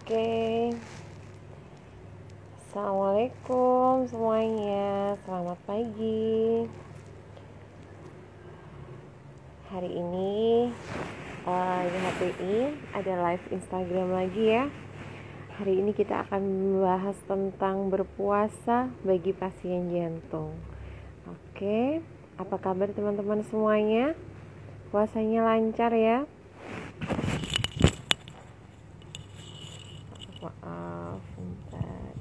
Oke, Assalamualaikum semuanya, selamat pagi. Hari ini di HPI ada live Instagram lagi ya. Hari ini kita akan membahas tentang berpuasa bagi pasien jantung. Oke, apa kabar teman-teman semuanya? Puasanya lancar ya? Maaf, bentar.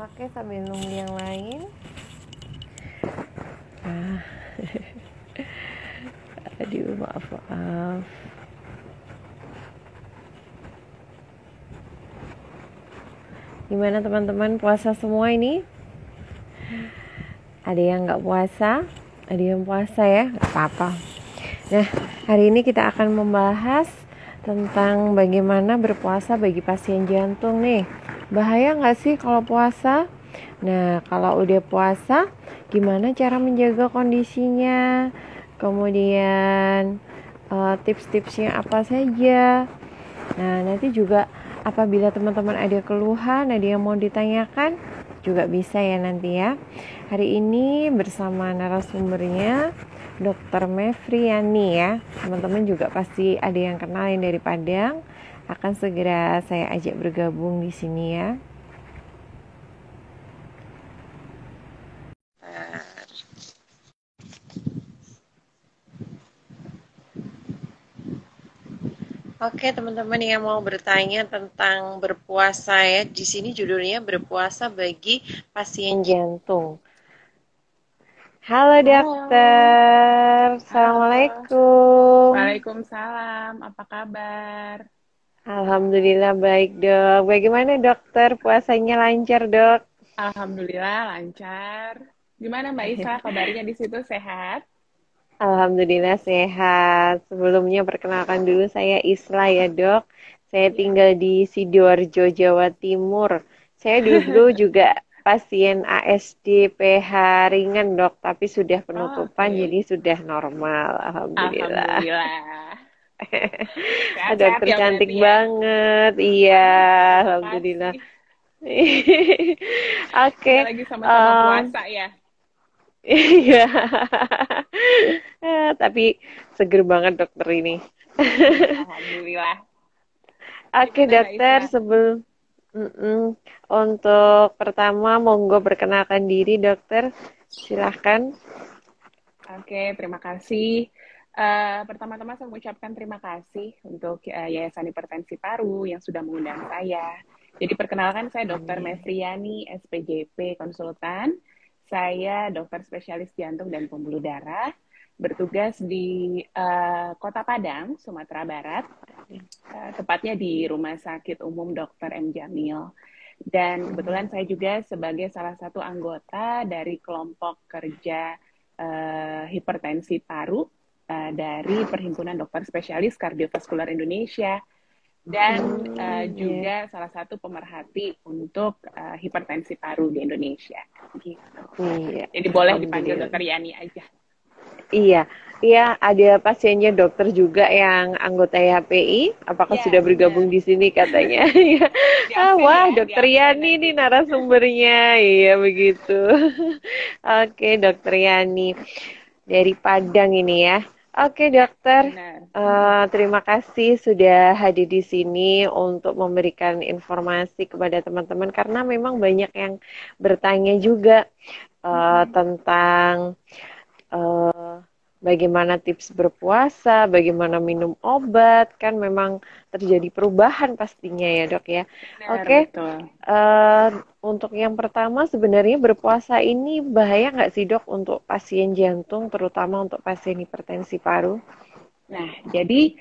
Oke, sambil nunggu yang lain. Aduh, maaf. Gimana teman-teman, puasa semua ini? Ada yang nggak puasa, ada yang puasa ya, nggak apa-apa. Nah, hari ini kita akan membahas tentang bagaimana berpuasa bagi pasien jantung nih. Bahaya nggak sih kalau puasa? Nah, kalau udah puasa, gimana cara menjaga kondisinya? Kemudian tips-tipsnya apa saja? Nah, nanti juga apabila teman-teman ada keluhan, ada yang mau ditanyakan, juga bisa ya nanti ya. Hari ini bersama narasumbernya Dr. Mevriani ya. Teman-teman juga pasti ada yang kenalin dari Padang. Akan segera saya ajak bergabung di sini ya. Oke, teman-teman yang mau bertanya tentang berpuasa ya, di sini judulnya berpuasa bagi pasien jantung. Halo dokter, Halo, assalamualaikum. Waalaikumsalam. Apa kabar? Alhamdulillah baik dok. Bagaimana dokter? Puasanya lancar dok? Alhamdulillah lancar. Gimana Mbak Isra kabarnya di situ sehat? Alhamdulillah sehat. Sebelumnya perkenalkan dulu saya Isla ya dok. Saya Iya. tinggal di Sidoarjo, Jawa Timur. Saya dulu juga pasien ASD PH ringan dok, tapi sudah Oh, penutupan oke. jadi sudah normal. Alhamdulillah. Alhamdulillah. Sehat-sehat Dokter ya cantik berarti ya. banget. Iya, Terima alhamdulillah. kasih. Oke, Kita lagi sama-sama puasa ya. iya. Tapi seger banget dokter ini. Alhamdulillah. Oke Gimana Mbak dokter, Isra? untuk pertama monggo perkenalkan diri dokter, silahkan. Oke, terima kasih. Pertama-tama saya mengucapkan terima kasih untuk Yayasan Hipertensi Paru yang sudah mengundang saya. Jadi perkenalkan saya Dr. Amin. Mevriani, SPJP konsultan. Saya dokter spesialis jantung dan pembuluh darah, bertugas di Kota Padang, Sumatera Barat, tepatnya di Rumah Sakit Umum Dr. M. Jamil. Dan kebetulan saya juga sebagai salah satu anggota dari kelompok kerja hipertensi paru dari Perhimpunan Dokter Spesialis Kardiovaskular Indonesia dan Ya. juga salah satu pemerhati untuk hipertensi paru di Indonesia. Gitu. Iya, Jadi boleh dipanggil alhamdulillah. Dokter Yani aja. Iya, iya ada pasiennya dokter juga yang anggota HPI. Apakah Ya, sudah bergabung benar. di sini katanya? Iya. Di absen Wah, ya, di dokter absen Yani nanti. nih narasumbernya. Iya begitu. Oke, dokter Yani dari Padang ini ya. Oke, Ya, dokter. benar. Terima kasih sudah hadir di sini untuk memberikan informasi kepada teman-teman karena memang banyak yang bertanya juga tentang eh, bagaimana tips berpuasa, bagaimana minum obat, kan memang terjadi perubahan pastinya ya dok ya. Benar, Oke, betul. eh, untuk yang pertama sebenarnya berpuasa ini bahaya nggak sih dok untuk pasien jantung, terutama untuk pasien hipertensi paru? Nah, jadi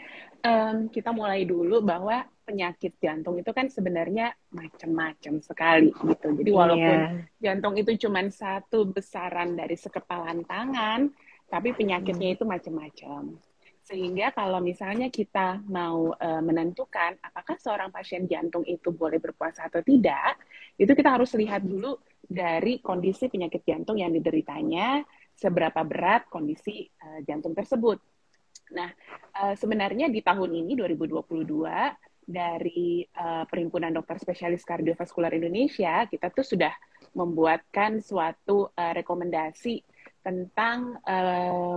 kita mulai dulu bahwa penyakit jantung itu kan sebenarnya macam-macam sekali gitu. Jadi Iya. walaupun jantung itu cuma satu besaran dari sekepalan tangan, tapi penyakitnya itu macam-macam. Sehingga kalau misalnya kita mau menentukan apakah seorang pasien jantung itu boleh berpuasa atau tidak, itu kita harus lihat dulu dari kondisi penyakit jantung yang dideritanya, seberapa berat kondisi jantung tersebut. Nah, sebenarnya di tahun ini 2022 dari Perhimpunan Dokter Spesialis Kardiovaskular Indonesia, kita tuh sudah membuatkan suatu rekomendasi tentang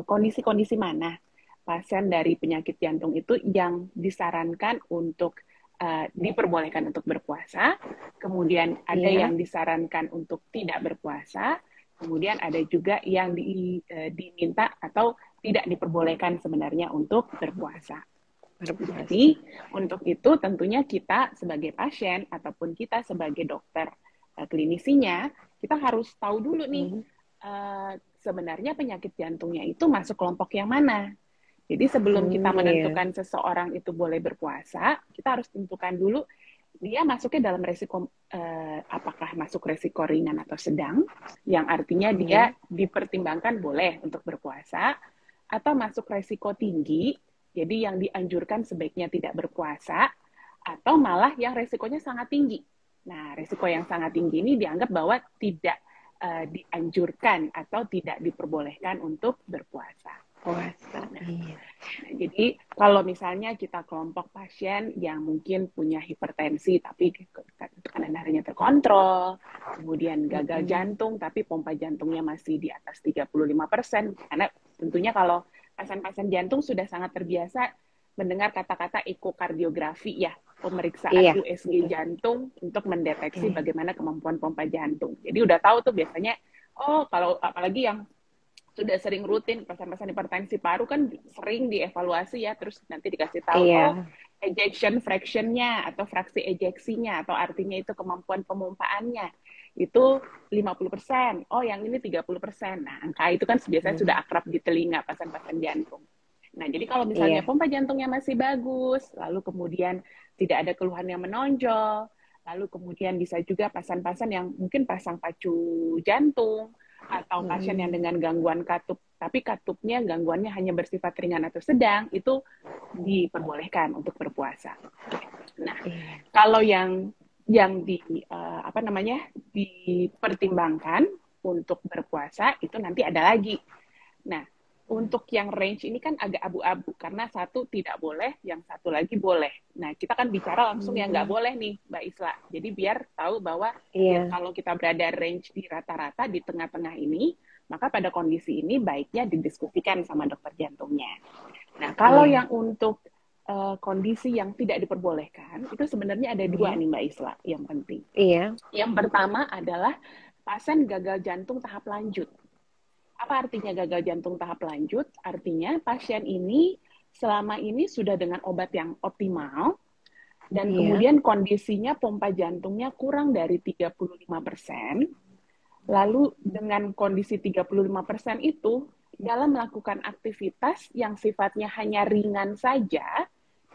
kondisi-kondisi mana pasien dari penyakit jantung itu yang disarankan untuk diperbolehkan untuk berpuasa, kemudian ada yang disarankan untuk tidak berpuasa, kemudian ada juga yang diminta atau tidak diperbolehkan sebenarnya untuk berpuasa. Jadi untuk itu tentunya kita sebagai pasien ataupun kita sebagai dokter klinisinya, kita harus tahu dulu nih sebenarnya penyakit jantungnya itu masuk kelompok yang mana. Jadi sebelum kita menentukan seseorang itu boleh berpuasa, kita harus tentukan dulu dia masuknya dalam resiko apakah masuk resiko ringan atau sedang, yang artinya dia dipertimbangkan boleh untuk berpuasa, atau masuk resiko tinggi, jadi yang dianjurkan sebaiknya tidak berpuasa, atau malah yang resikonya sangat tinggi. Nah, resiko yang sangat tinggi ini dianggap bahwa tidak dianjurkan atau tidak diperbolehkan untuk berpuasa. Nah, jadi kalau misalnya kita kelompok pasien yang mungkin punya hipertensi tapi tekanan darahnya terkontrol, kemudian gagal jantung tapi pompa jantungnya masih di atas 35%, karena tentunya kalau pasien-pasien jantung sudah sangat terbiasa mendengar kata-kata ekokardiografi ya, pemeriksaan USG jantung untuk mendeteksi bagaimana kemampuan pompa jantung. Jadi udah tahu tuh biasanya, oh kalau apalagi yang sudah sering rutin pasien-pasien hipertensi paru kan sering dievaluasi ya, terus nanti dikasih tahu oh ejection fraction-nya atau fraksi ejeksinya atau artinya itu kemampuan pemompaannya itu 50%. Oh yang ini 30%. Nah, angka itu kan biasanya sudah akrab di telinga pasien-pasien jantung. Nah, jadi kalau misalnya pompa jantungnya masih bagus, lalu kemudian tidak ada keluhan yang menonjol, lalu kemudian bisa juga pasien-pasien yang mungkin pasang pacu jantung, atau pasien yang dengan gangguan katup, tapi katupnya gangguannya hanya bersifat ringan atau sedang, itu diperbolehkan untuk berpuasa. Nah, kalau yang dipertimbangkan untuk berpuasa itu nanti ada lagi. Nah, untuk yang range ini kan agak abu-abu karena satu tidak boleh, yang satu lagi boleh. Nah, kita kan bicara langsung yang nggak boleh nih, Mbak Isla. Jadi biar tahu bahwa ya, kalau kita berada range di rata-rata di tengah-tengah ini, maka pada kondisi ini baiknya didiskusikan sama dokter jantungnya. Nah, kalau yang untuk kondisi yang tidak diperbolehkan, itu sebenarnya ada dua nih Mbak Isla yang penting. Yang pertama adalah pasien gagal jantung tahap lanjut. Apa artinya gagal jantung tahap lanjut? Artinya pasien ini selama ini sudah dengan obat yang optimal dan kemudian kondisinya pompa jantungnya kurang dari 35%. Lalu dengan kondisi 35% itu dalam melakukan aktivitas yang sifatnya hanya ringan saja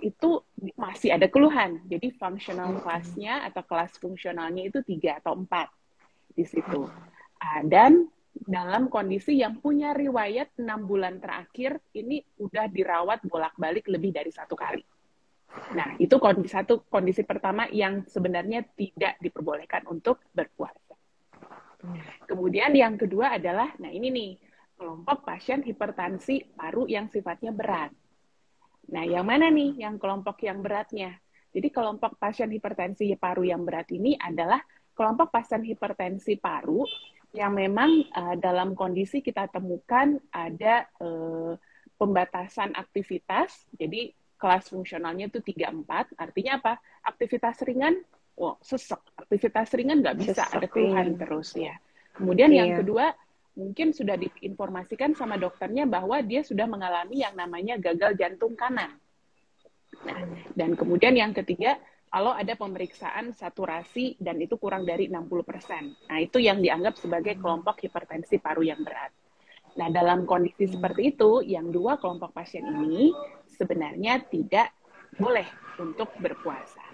itu masih ada keluhan. Jadi functional class-nya atau kelas fungsionalnya itu 3 atau 4 di situ. Dan dalam kondisi yang punya riwayat 6 bulan terakhir, ini udah dirawat bolak-balik lebih dari 1 kali. Nah, itu kondisi pertama yang sebenarnya tidak diperbolehkan untuk berpuasa. Kemudian yang kedua adalah, nah ini nih, kelompok pasien hipertensi paru yang sifatnya berat. Nah, yang mana nih yang kelompok yang beratnya? Jadi kelompok pasien hipertensi paru yang berat ini adalah kelompok pasien hipertensi paru yang memang dalam kondisi kita temukan ada pembatasan aktivitas, jadi kelas fungsionalnya itu 3-4, artinya apa? Aktivitas ringan, sesek. Aktivitas ringan nggak bisa, ada keluhan terus ya. Kemudian yang kedua, mungkin sudah diinformasikan sama dokternya bahwa dia sudah mengalami yang namanya gagal jantung kanan. Nah, dan kemudian yang ketiga, kalau ada pemeriksaan saturasi dan itu kurang dari 60%. Nah, itu yang dianggap sebagai kelompok hipertensi paru yang berat. Nah, dalam kondisi seperti itu, yang dua kelompok pasien ini sebenarnya tidak boleh untuk berpuasa.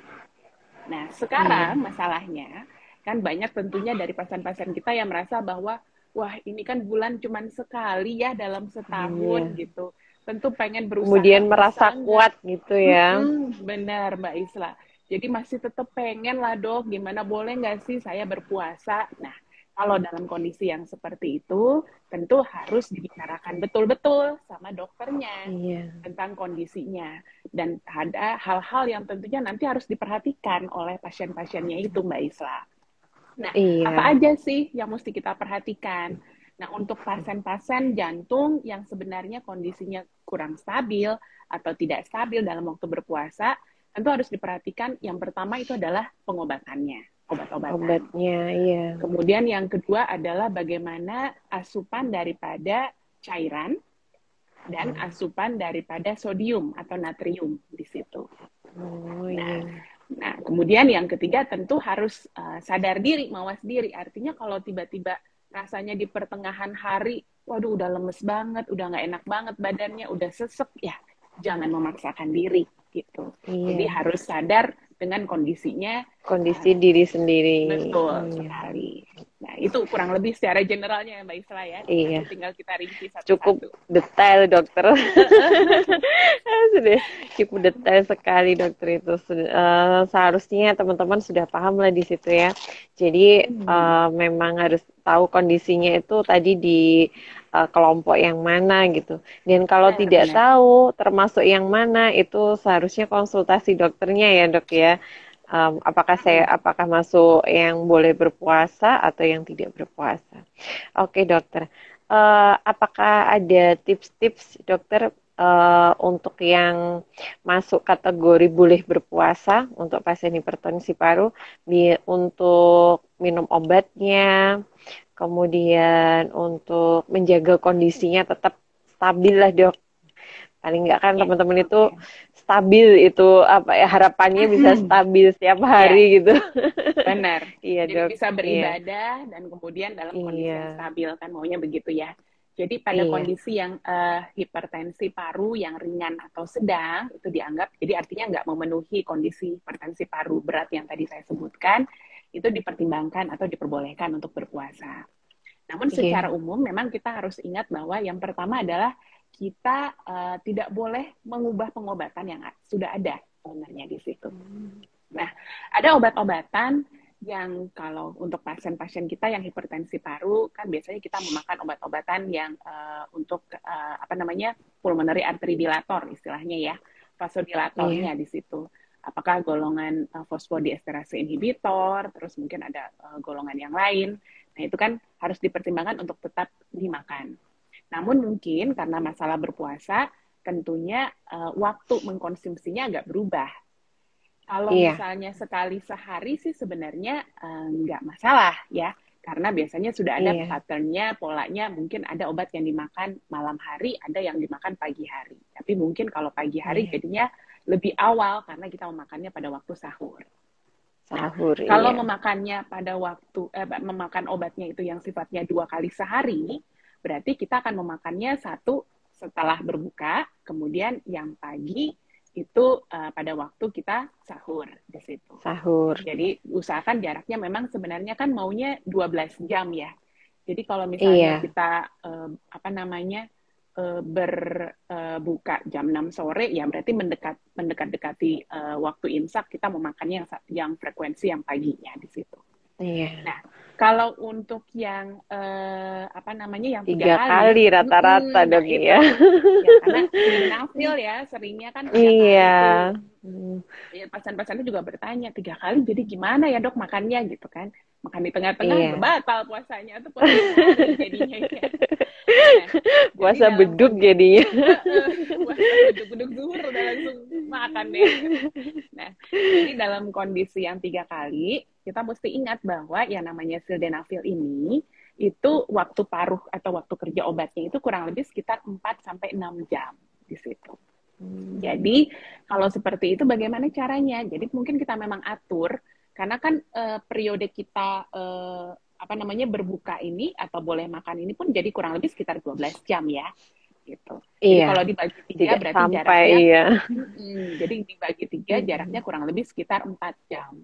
Nah, sekarang masalahnya, kan banyak tentunya dari pasien-pasien kita yang merasa bahwa, wah ini kan bulan cuma sekali ya dalam setahun gitu. Tentu pengen berusaha. Kemudian merasa kuat gitu ya. Benar Mbak Isla. Jadi masih tetap pengen lah dok, gimana boleh nggak sih saya berpuasa? Nah, Kalau dalam kondisi yang seperti itu, tentu harus dibicarakan betul-betul sama dokternya Iya. tentang kondisinya. Dan ada hal-hal yang tentunya nanti harus diperhatikan oleh pasien-pasiennya itu, Mbak Isla. Nah, apa Iya. aja sih yang mesti kita perhatikan? Nah, untuk pasien-pasien jantung yang sebenarnya kondisinya kurang stabil atau tidak stabil dalam waktu berpuasa, tentu harus diperhatikan yang pertama itu adalah pengobatannya, obat-obatan. Obatnya, iya. Kemudian yang kedua adalah bagaimana asupan daripada cairan dan asupan daripada sodium atau natrium di situ. Oh Nah, iya. nah kemudian yang ketiga tentu harus sadar diri, mawas diri. Artinya kalau tiba-tiba rasanya di pertengahan hari, waduh udah lemes banget, udah nggak enak banget badannya, udah sesek, ya jangan memaksakan diri gitu. Jadi Iya. harus sadar dengan kondisinya. Kondisi diri sendiri. Betul Iya. sekali. Nah, itu kurang lebih secara generalnya ya Mbak Isla ya. Nanti Iya. tinggal kita rinci Cukup satu-satu. detail dokter. Sudah cukup detail sekali dokter itu. Seharusnya teman-teman sudah paham lah di situ ya. Jadi memang harus tahu kondisinya itu tadi di kelompok yang mana gitu. Dan kalau tidak Benar-benar. tahu termasuk yang mana itu seharusnya konsultasi dokternya ya dok ya. Apakah masuk yang boleh berpuasa atau yang tidak berpuasa. Oke dokter. Apakah ada tips-tips dokter untuk yang masuk kategori boleh berpuasa untuk pasien hipertensi paru untuk minum obatnya, kemudian untuk menjaga kondisinya tetap stabil lah dok. Paling nggak kan Ya, teman-teman itu oke. stabil itu apa ya harapannya bisa stabil setiap Ya, hari gitu. benar. Iya Jadi dok, bisa iya, beribadah dan kemudian dalam kondisi yang iya, stabil kan maunya begitu ya. Jadi pada iya, kondisi yang hipertensi paru yang ringan atau sedang itu dianggap jadi artinya nggak memenuhi kondisi hipertensi paru berat yang tadi saya sebutkan itu dipertimbangkan atau diperbolehkan untuk berpuasa. Namun secara iya, umum memang kita harus ingat bahwa yang pertama adalah kita tidak boleh mengubah pengobatan yang sudah ada sebenarnya di situ. Nah, ada obat-obatan yang kalau untuk pasien-pasien kita yang hipertensi paru kan biasanya kita memakan obat-obatan yang untuk apa namanya pulmonary artery dilator istilahnya ya, iya, vasodilatornya di situ. Apakah golongan fosfodiesterase inhibitor, terus mungkin ada golongan yang lain. Nah, itu kan harus dipertimbangkan untuk tetap dimakan. Namun mungkin karena masalah berpuasa, tentunya waktu mengkonsumsinya agak berubah. Kalau iya, misalnya sekali sehari sih sebenarnya nggak masalah ya, karena biasanya sudah ada iya, patternnya, polanya, mungkin ada obat yang dimakan malam hari, ada yang dimakan pagi hari. Tapi mungkin kalau pagi hari iya. jadinya lebih awal karena kita memakannya pada waktu sahur. Nah, Sahur, kalau iya. memakannya pada waktu memakan obatnya itu yang sifatnya 2 kali sehari, berarti kita akan memakannya satu setelah berbuka, kemudian yang pagi itu pada waktu kita sahur di situ. Sahur. Jadi usahakan jaraknya memang sebenarnya kan maunya 12 jam ya. Jadi kalau misalnya Iya, kita apa namanya berbuka jam 6 sore ya berarti mendekat-dekati waktu imsak kita memakannya yang frekuensi yang paginya di situ. iya. Nah, kalau untuk yang apa namanya yang 3 kali, Tiga kali rata-rata nah dok itu ya. ya karena sildenafil ya seringnya kan 3 kali Iya. itu Hmm, ya, pasien-pasien itu juga bertanya 3 kali jadi gimana ya dok makannya gitu kan makan di tengah-tengah iya. batal puasanya tuh puasa 5 hari jadinya ya. Nah jadi Puasa dalam beduk kondisi jadinya. puasa beduk-beduk zuhur udah langsung makan deh. Nah jadi dalam kondisi yang 3 kali kita mesti ingat bahwa yang namanya sildenafil ini itu waktu paruh atau waktu kerja obatnya itu kurang lebih sekitar 4 sampai 6 jam di situ. Jadi kalau seperti itu bagaimana caranya? Jadi mungkin kita memang atur karena kan periode kita apa namanya berbuka ini atau boleh makan ini pun jadi kurang lebih sekitar 12 jam ya gitu. Jadi Iya. kalau dibagi 3 Tidak berarti sampai jaraknya iya. jadi dibagi 3 jaraknya kurang lebih sekitar 4 jam.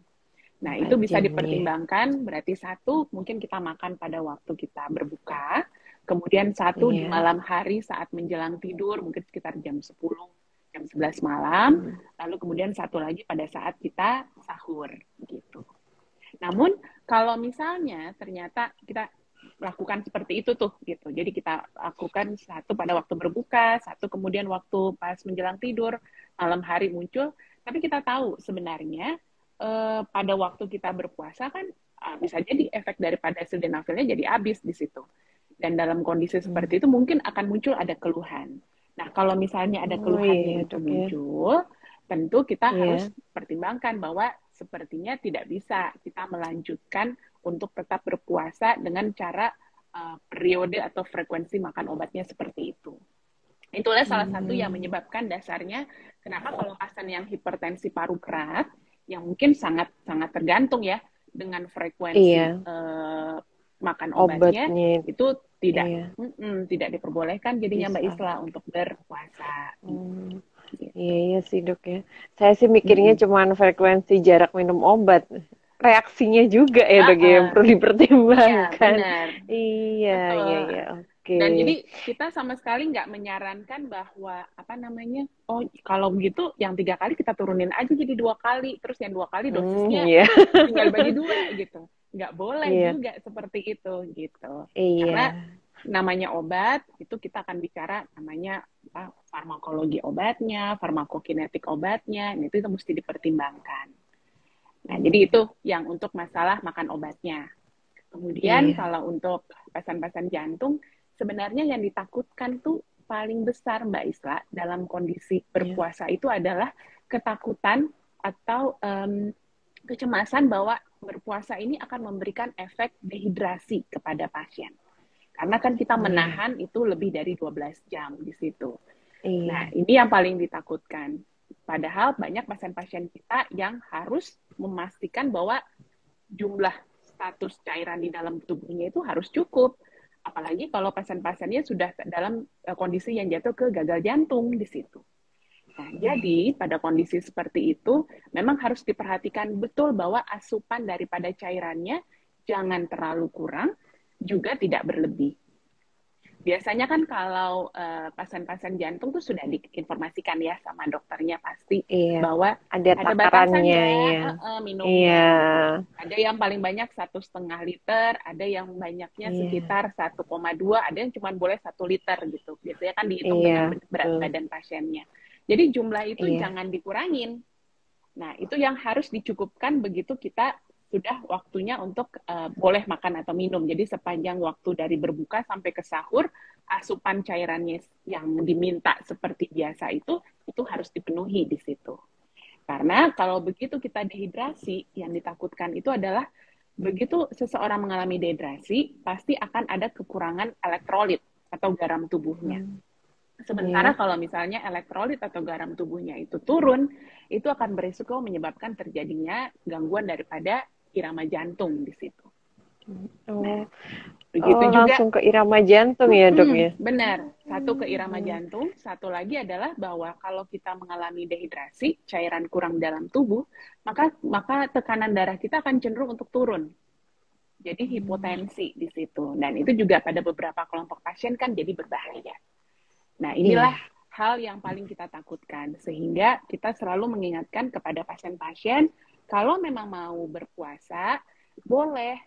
Nah, itu 4 bisa jam ya. dipertimbangkan berarti satu mungkin kita makan pada waktu kita berbuka, kemudian satu di Iya. malam hari saat menjelang tidur mungkin sekitar jam 10 jam 11 malam, lalu kemudian satu lagi pada saat kita sahur gitu. Namun kalau misalnya ternyata kita lakukan seperti itu tuh gitu. Jadi kita lakukan satu pada waktu berbuka, satu kemudian waktu pas menjelang tidur, malam hari muncul. Tapi kita tahu sebenarnya pada waktu kita berpuasa kan bisa jadi efek daripada sildenafilnya jadi habis di situ. Dan dalam kondisi seperti itu mungkin akan muncul ada keluhan. Nah, kalau misalnya ada keluhannya iya itu dok ya. muncul, tentu kita harus Iya. pertimbangkan bahwa sepertinya tidak bisa kita melanjutkan untuk tetap berpuasa dengan cara periode atau frekuensi makan obatnya seperti itu. Itulah salah satu yang menyebabkan dasarnya kenapa kalau pasien yang hipertensi paru berat, yang mungkin sangat tergantung ya dengan frekuensi Iya. makan obatnya, Obatnya. itu Iya. tidak diperbolehkan jadinya Mbak Bisa. Isla untuk berpuasa. Hmm. Iya, Gitu. iya sih dok ya. Saya sih mikirnya Mm-mm. cuman frekuensi jarak minum obat. Reaksinya juga ya dok ya yang Uh-uh. perlu Iya, dipertimbangkan. benar. Iya, iya, Betul. iya. Oke. Dan jadi kita sama sekali nggak menyarankan bahwa apa namanya, oh kalau begitu yang 3 kali kita turunin aja jadi 2 kali, terus yang 2 kali dosisnya Iya. tinggal bagi 2 gitu. Nggak boleh Iya. juga seperti itu gitu. Iya. Karena namanya obat itu kita akan bicara namanya apa, farmakologi obatnya, farmakokinetik obatnya, itu mesti dipertimbangkan. Nah, jadi itu yang untuk masalah makan obatnya. Kemudian Iya. kalau untuk pasien-pasien jantung, sebenarnya yang ditakutkan tuh paling besar Mbak Isla dalam kondisi Iya. berpuasa itu adalah ketakutan atau kecemasan bahwa berpuasa ini akan memberikan efek dehidrasi kepada pasien. Karena kan kita Iya. menahan itu lebih dari 12 jam di situ. Nah, Iya. ini yang paling ditakutkan. Padahal banyak pasien-pasien kita yang harus memastikan bahwa jumlah status cairan di dalam tubuhnya itu harus cukup. Apalagi kalau pasien-pasiennya sudah dalam kondisi yang jatuh ke gagal jantung di situ. Nah, jadi pada kondisi seperti itu memang harus diperhatikan betul bahwa asupan daripada cairannya jangan terlalu kurang, juga tidak berlebih. Biasanya kan kalau pasien-pasien jantung tuh sudah diinformasikan ya sama dokternya pasti Iya. bahwa Ada ada batasan takarannya ya ya. Iya. minumnya gitu. Ada yang paling banyak 1,5 liter, ada yang banyaknya Iya. sekitar 1,2, ada yang cuma boleh 1 liter gitu. Biasanya kan dihitung Iya. dengan berat Betul. badan pasiennya. Jadi jumlah itu Iya. jangan dikurangin. Nah, itu yang harus dicukupkan begitu kita sudah waktunya untuk boleh makan atau minum. Jadi sepanjang waktu dari berbuka sampai ke sahur, asupan cairannya yang diminta seperti biasa itu harus dipenuhi di situ. Karena kalau begitu kita dehidrasi, yang ditakutkan itu adalah begitu seseorang mengalami dehidrasi, pasti akan ada kekurangan elektrolit atau garam tubuhnya. Sementara Iya. kalau misalnya elektrolit atau garam tubuhnya itu turun, itu akan berisiko menyebabkan terjadinya gangguan daripada irama jantung di situ. Nah, Oh. begitu Oh, juga, langsung ke irama jantung ya, Dok ya? benar. Satu ke irama jantung, satu lagi adalah bahwa kalau kita mengalami dehidrasi, cairan kurang dalam tubuh, maka tekanan darah kita akan cenderung untuk turun. Jadi hipotensi di situ. Dan itu juga pada beberapa kelompok pasien kan jadi berbahaya. Nah, inilah Iya. hal yang paling kita takutkan. Sehingga kita selalu mengingatkan kepada pasien-pasien, kalau memang mau berpuasa, boleh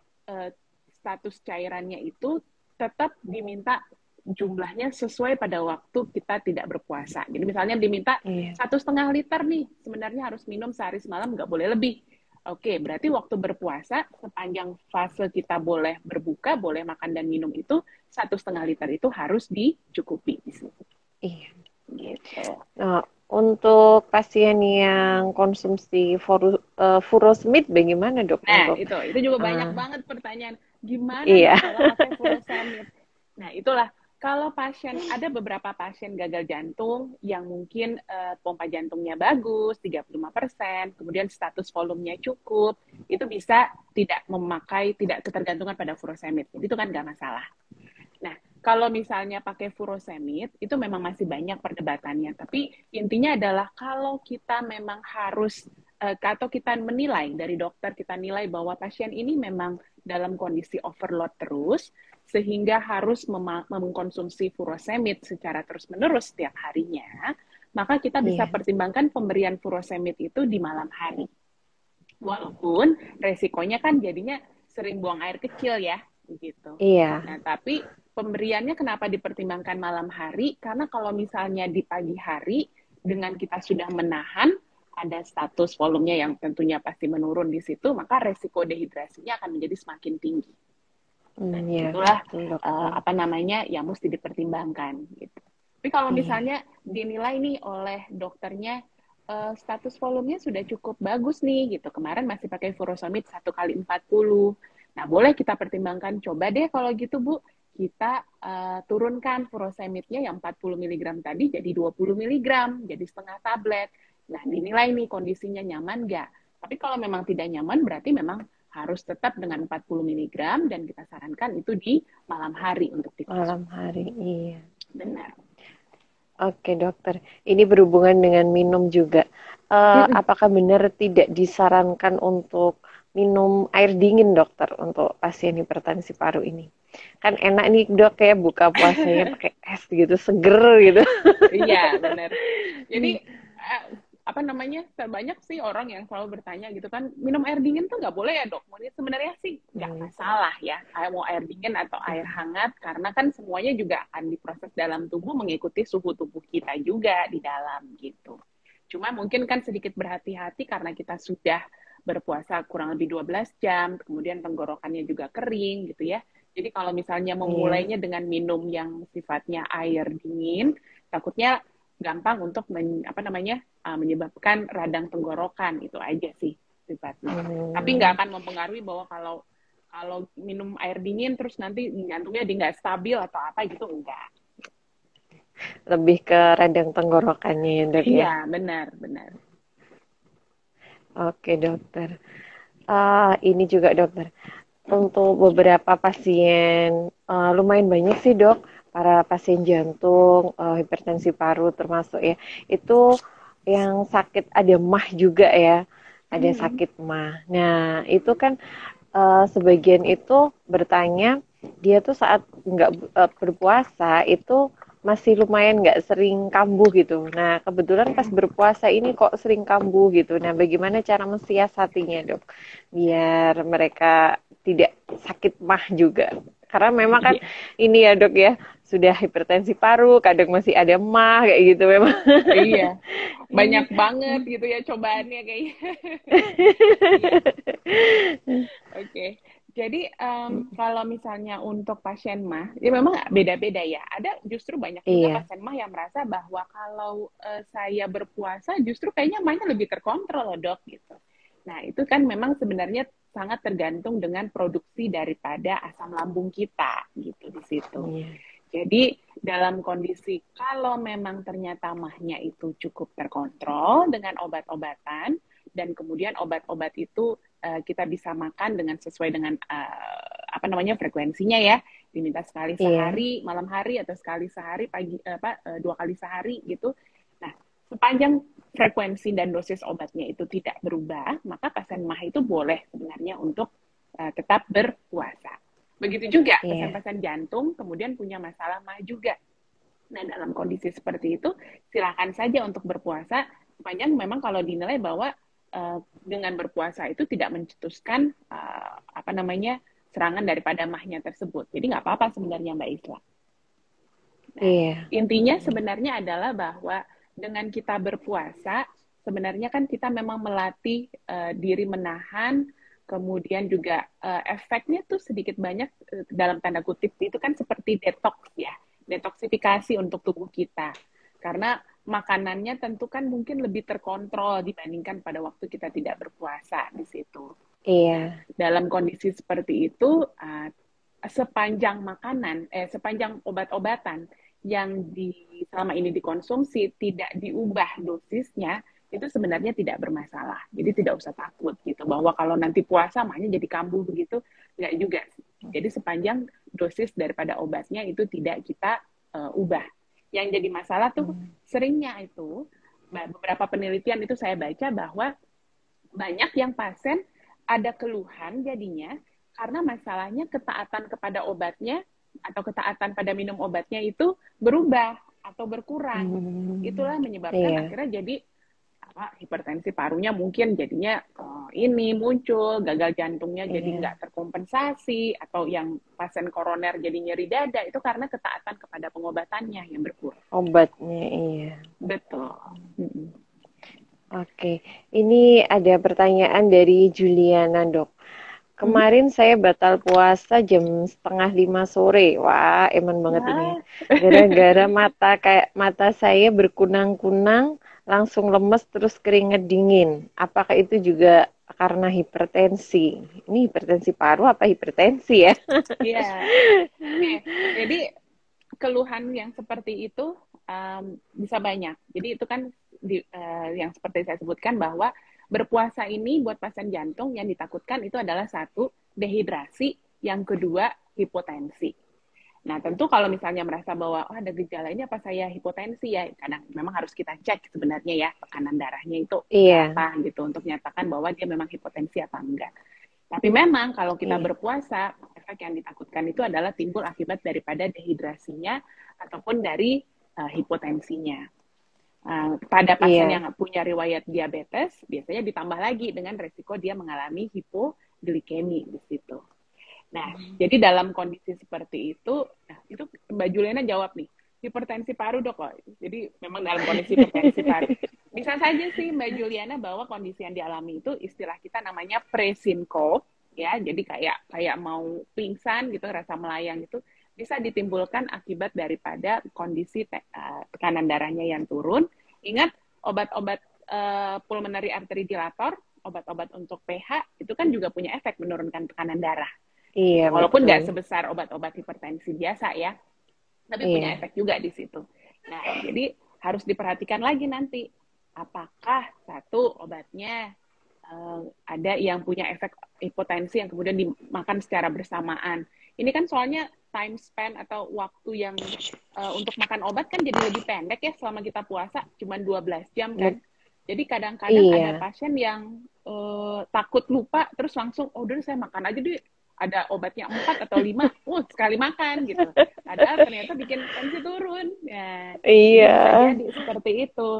status cairannya itu tetap diminta jumlahnya sesuai pada waktu kita tidak berpuasa. Jadi misalnya diminta Iya. 1,5 liter nih, sebenarnya harus minum sehari semalam, nggak boleh lebih. Oke, berarti waktu berpuasa, sepanjang fase kita boleh berbuka, boleh makan dan minum itu, 1,5 liter itu harus dicukupi di situ. Iya. Gitu. Nah, untuk pasien yang konsumsi furosemid bagaimana, Dok? Nah, Untuk itu juga banyak banget pertanyaan. Gimana iya. nih kalau pakai furosemid? Nah, itulah. Kalau ada beberapa pasien gagal jantung yang mungkin pompa jantungnya bagus, 35%, kemudian status volumenya cukup, itu bisa tidak ketergantungan pada furosemid. Jadi itu kan nggak masalah. Nah, kalau misalnya pakai furosemid, itu memang masih banyak perdebatannya. Tapi intinya adalah kalau kita memang harus, atau kita menilai dari dokter, kita nilai bahwa pasien ini memang dalam kondisi overload terus, sehingga harus mengkonsumsi furosemid secara terus-menerus setiap harinya, maka kita bisa Iya. pertimbangkan pemberian furosemid itu di malam hari. Walaupun resikonya kan jadinya sering buang air kecil ya, begitu. Iya. Nah, tapi pemberiannya kenapa dipertimbangkan malam hari? Karena kalau misalnya di pagi hari, dengan kita sudah menahan, ada status volumenya yang tentunya pasti menurun di situ, maka resiko dehidrasinya akan menjadi semakin tinggi. Dan Iya, itulah betul dokter. apa namanya yang mesti dipertimbangkan gitu. Tapi kalau Iya. misalnya dinilai nih oleh dokternya status volumenya sudah cukup bagus nih gitu. Kemarin masih pakai furosemid 1 kali 40. Nah, boleh kita pertimbangkan, coba deh kalau gitu Bu, kita turunkan furosemidnya yang 40 mg tadi jadi 20 mg, jadi setengah tablet. Nah, dinilai nih kondisinya nyaman nggak? Tapi kalau memang tidak nyaman, berarti memang harus tetap dengan 40 mg dan kita sarankan itu di malam hari untuk Malam dikonsumsi. hari, iya. Benar. Oke dokter, ini berhubungan dengan minum juga. Apakah benar tidak disarankan untuk minum air dingin dokter untuk pasien hipertensi paru ini? Kan enak nih dok ya buka puasanya pakai es gitu, seger gitu. Iya, benar. Jadi apa namanya, terbanyak sih orang yang selalu bertanya gitu kan, minum air dingin tuh nggak boleh ya dok? Sebenarnya sih nggak masalah ya, mau air dingin atau air hangat, karena kan semuanya juga akan diproses dalam tubuh mengikuti suhu tubuh kita juga di dalam gitu. Cuma mungkin kan sedikit berhati-hati karena kita sudah berpuasa kurang lebih 12 jam, kemudian tenggorokannya juga kering gitu ya. Jadi kalau misalnya memulainya dengan minum yang sifatnya air dingin, takutnya gampang untuk menyebabkan radang tenggorokan, itu aja sih sifatnya. Tapi nggak akan mempengaruhi bahwa kalau minum air dingin terus nanti jantungnya nggak stabil atau apa gitu, enggak. Lebih ke radang tenggorokannya ya dok ya. Iya, benar. Oke dokter. Ini juga dokter. Untuk beberapa pasien, lumayan banyak sih dok, para pasien jantung, hipertensi paru termasuk ya, itu yang sakit ada MAH juga ya, ada sakit MAH. Nah itu kan sebagian itu bertanya, dia tuh saat nggak berpuasa itu masih lumayan nggak sering kambuh gitu. Nah kebetulan pas berpuasa ini kok sering kambuh gitu. Nah bagaimana cara mensiasatinya dok, biar mereka tidak sakit MAH juga? Karena memang kan ini ya dok ya, sudah hipertensi paru, kadang masih ada MAH kayak gitu memang. Iya, banyak banget gitu ya cobaannya kayaknya. Iya. Oke. Jadi kalau misalnya untuk pasien MAH, ya memang beda-beda ya. Ada justru banyak juga Iya, pasien MAH yang merasa bahwa kalau saya berpuasa justru kayaknya MAH-nya lebih terkontrol loh dok gitu. Nah itu kan memang sebenarnya sangat tergantung dengan produksi daripada asam lambung kita gitu di situ. iya, Jadi dalam kondisi kalau memang ternyata MAH-nya itu cukup terkontrol dengan obat-obatan, dan kemudian obat-obat itu kita bisa makan dengan sesuai dengan frekuensinya ya, diminta sekali iya, sehari malam hari atau sekali sehari pagi 2 kali sehari gitu. Nah, sepanjang frekuensi dan dosis obatnya itu tidak berubah, maka pasien MAH itu boleh sebenarnya untuk tetap berpuasa. Begitu juga iya, pasien-pasien jantung kemudian punya masalah MAH juga. Nah, dalam kondisi seperti itu, silakan saja untuk berpuasa, sepanjang memang kalau dinilai bahwa dengan berpuasa itu tidak mencetuskan serangan daripada MAH-nya tersebut. Jadi nggak apa-apa sebenarnya Mbak Isla. Nah, iya, intinya sebenarnya adalah bahwa dengan kita berpuasa, sebenarnya kan kita memang melatih diri menahan, kemudian juga efeknya tuh sedikit banyak dalam tanda kutip itu kan seperti detox ya, detoksifikasi untuk tubuh kita. Karena makanannya tentu kan mungkin lebih terkontrol dibandingkan pada waktu kita tidak berpuasa di situ. Nah, iya, dalam kondisi seperti itu, sepanjang obat-obatan yang selama ini dikonsumsi tidak diubah dosisnya, itu sebenarnya tidak bermasalah. Jadi tidak usah takut gitu bahwa kalau nanti puasa makanya jadi kambuh begitu, nggak juga. Jadi sepanjang dosis daripada obatnya itu tidak kita ubah. Yang jadi masalah tuh seringnya itu beberapa penelitian itu saya baca bahwa banyak yang pasien ada keluhan jadinya karena masalahnya ketaatan kepada obatnya atau ketaatan pada minum obatnya itu berubah atau berkurang. Itulah menyebabkan iya, akhirnya jadi hipertensi parunya mungkin jadinya ini muncul, gagal jantungnya jadi Iya, nggak terkompensasi, atau yang pasien koroner jadi nyeri dada, itu karena ketaatan kepada pengobatannya yang berkurang. obatnya iya. Betul. Oke, ini ada pertanyaan dari Juliana, Dok. Mhm. Kemarin saya batal puasa jam setengah 5 sore. Wah, eman banget ini. Wah. Gara-gara mata saya berkunang-kunang, langsung lemes terus keringet dingin. Apakah itu juga karena hipertensi? Ini hipertensi paru apa hipertensi ya? Iya. Oke. Jadi keluhan yang seperti itu bisa banyak. Jadi itu kan yang seperti saya sebutkan bahwa berpuasa ini buat pasien jantung yang ditakutkan itu adalah satu, dehidrasi, yang kedua, hipotensi. Nah, tentu kalau misalnya merasa bahwa oh, ada gejala ini apa saya hipotensi ya, kadang memang harus kita cek sebenarnya ya tekanan darahnya itu Iya, berapa gitu untuk nyatakan bahwa dia memang hipotensi apa enggak. Tapi memang kalau kita iya, berpuasa, efek yang ditakutkan itu adalah timbul akibat daripada dehidrasinya ataupun dari hipotensinya. Pada pasien iya, yang punya riwayat diabetes, biasanya ditambah lagi dengan resiko dia mengalami hipoglikemi di situ. Nah, jadi dalam kondisi seperti itu, nah itu Mbak Juliana jawab nih, hipertensi paru dok kok. Jadi memang dalam kondisi hipertensi paru. Bisa saja sih Mbak Juliana bahwa kondisi yang dialami itu istilah kita namanya presincope, ya. Jadi kayak mau pingsan gitu, rasa melayang gitu, bisa ditimbulkan akibat daripada kondisi tekanan darahnya yang turun. Ingat obat-obat pulmonary artery dilator, obat-obat untuk pH itu kan juga punya efek menurunkan tekanan darah iya gitu. Walaupun betul. nggak sebesar obat-obat hipertensi biasa ya, tapi punya Iya, efek juga di situ. Nah, jadi harus diperhatikan lagi nanti, apakah satu obatnya ada yang punya efek hipotensi yang kemudian dimakan secara bersamaan. Ini kan soalnya time span atau waktu yang untuk makan obat kan jadi lebih pendek ya selama kita puasa, cuma 12 jam kan. Jadi kadang-kadang ada iya. pasien yang takut lupa terus langsung, oh udah saya makan aja deh, ada obatnya 4 atau 5, sekali makan gitu. Padahal ternyata bikin tensi turun. Ya, jadi Iya. bisa jadi seperti itu.